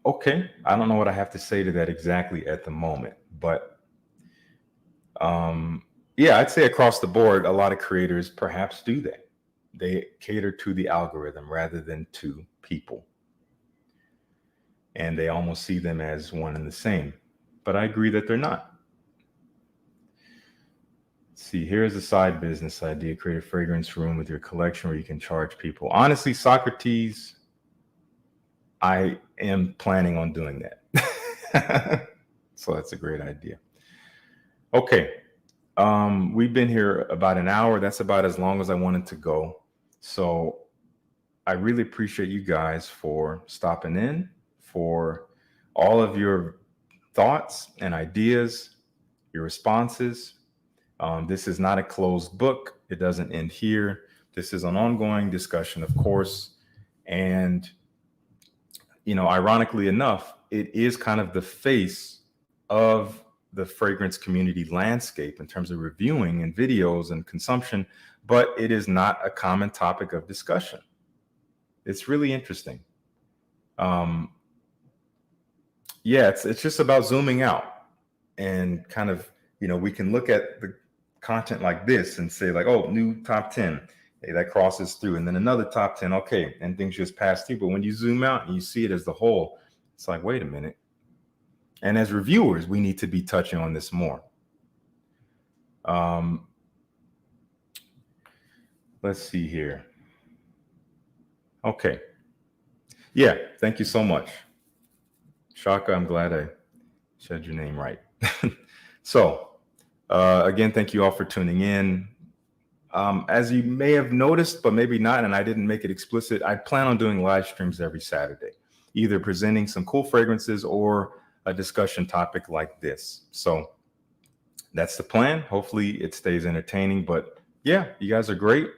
Okay, I don't know what I have to say to that exactly at the moment, but yeah, I'd say across the board, a lot of creators perhaps do that. They cater to the algorithm rather than to people. And they almost see them as one and the same. But I agree that they're not. Let's see, here's a side business idea. Create a fragrance room with your collection where you can charge people. Honestly, Socrates, I am planning on doing that. So that's a great idea. Okay. We've been here about an hour. That's about as long as I wanted to go. So I really appreciate you guys for stopping in, for all of your thoughts and ideas, your responses. This is not a closed book. It doesn't end here. This is an ongoing discussion, of course. And, you know, ironically enough, it is kind of the face of the fragrance community landscape in terms of reviewing and videos and consumption, but it is not a common topic of discussion. It's really interesting. Yeah, it's just about zooming out and kind of, you know, we can look at the content like this and say like, oh, new top 10, hey, that crosses through, and then another top 10, okay, and things just pass through. But when you zoom out and you see it as the whole, it's like, wait a minute. And as reviewers, we need to be touching on this more. Let's see here. Okay. Yeah, thank you so much. Shaka, I'm glad I said your name right. So, again, thank you all for tuning in. As you may have noticed, but maybe not, and I didn't make it explicit, I plan on doing live streams every Saturday, either presenting some cool fragrances or a discussion topic like this. So that's the plan. Hopefully it stays entertaining, but yeah, you guys are great.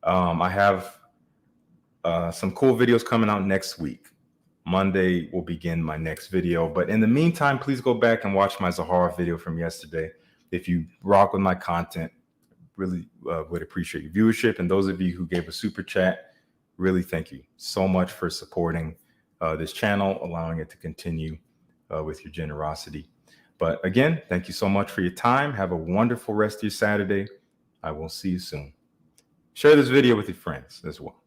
I have some cool videos coming out next week. Monday will begin my next video, but in the meantime, please go back and watch my Zahara video from yesterday. If you rock with my content, really would appreciate your viewership. And those of you who gave a super chat, really thank you so much for supporting this channel, allowing it to continue with your generosity. But again, thank you so much for your time. Have a wonderful rest of your Saturday. I will see you soon. Share this video with your friends as well.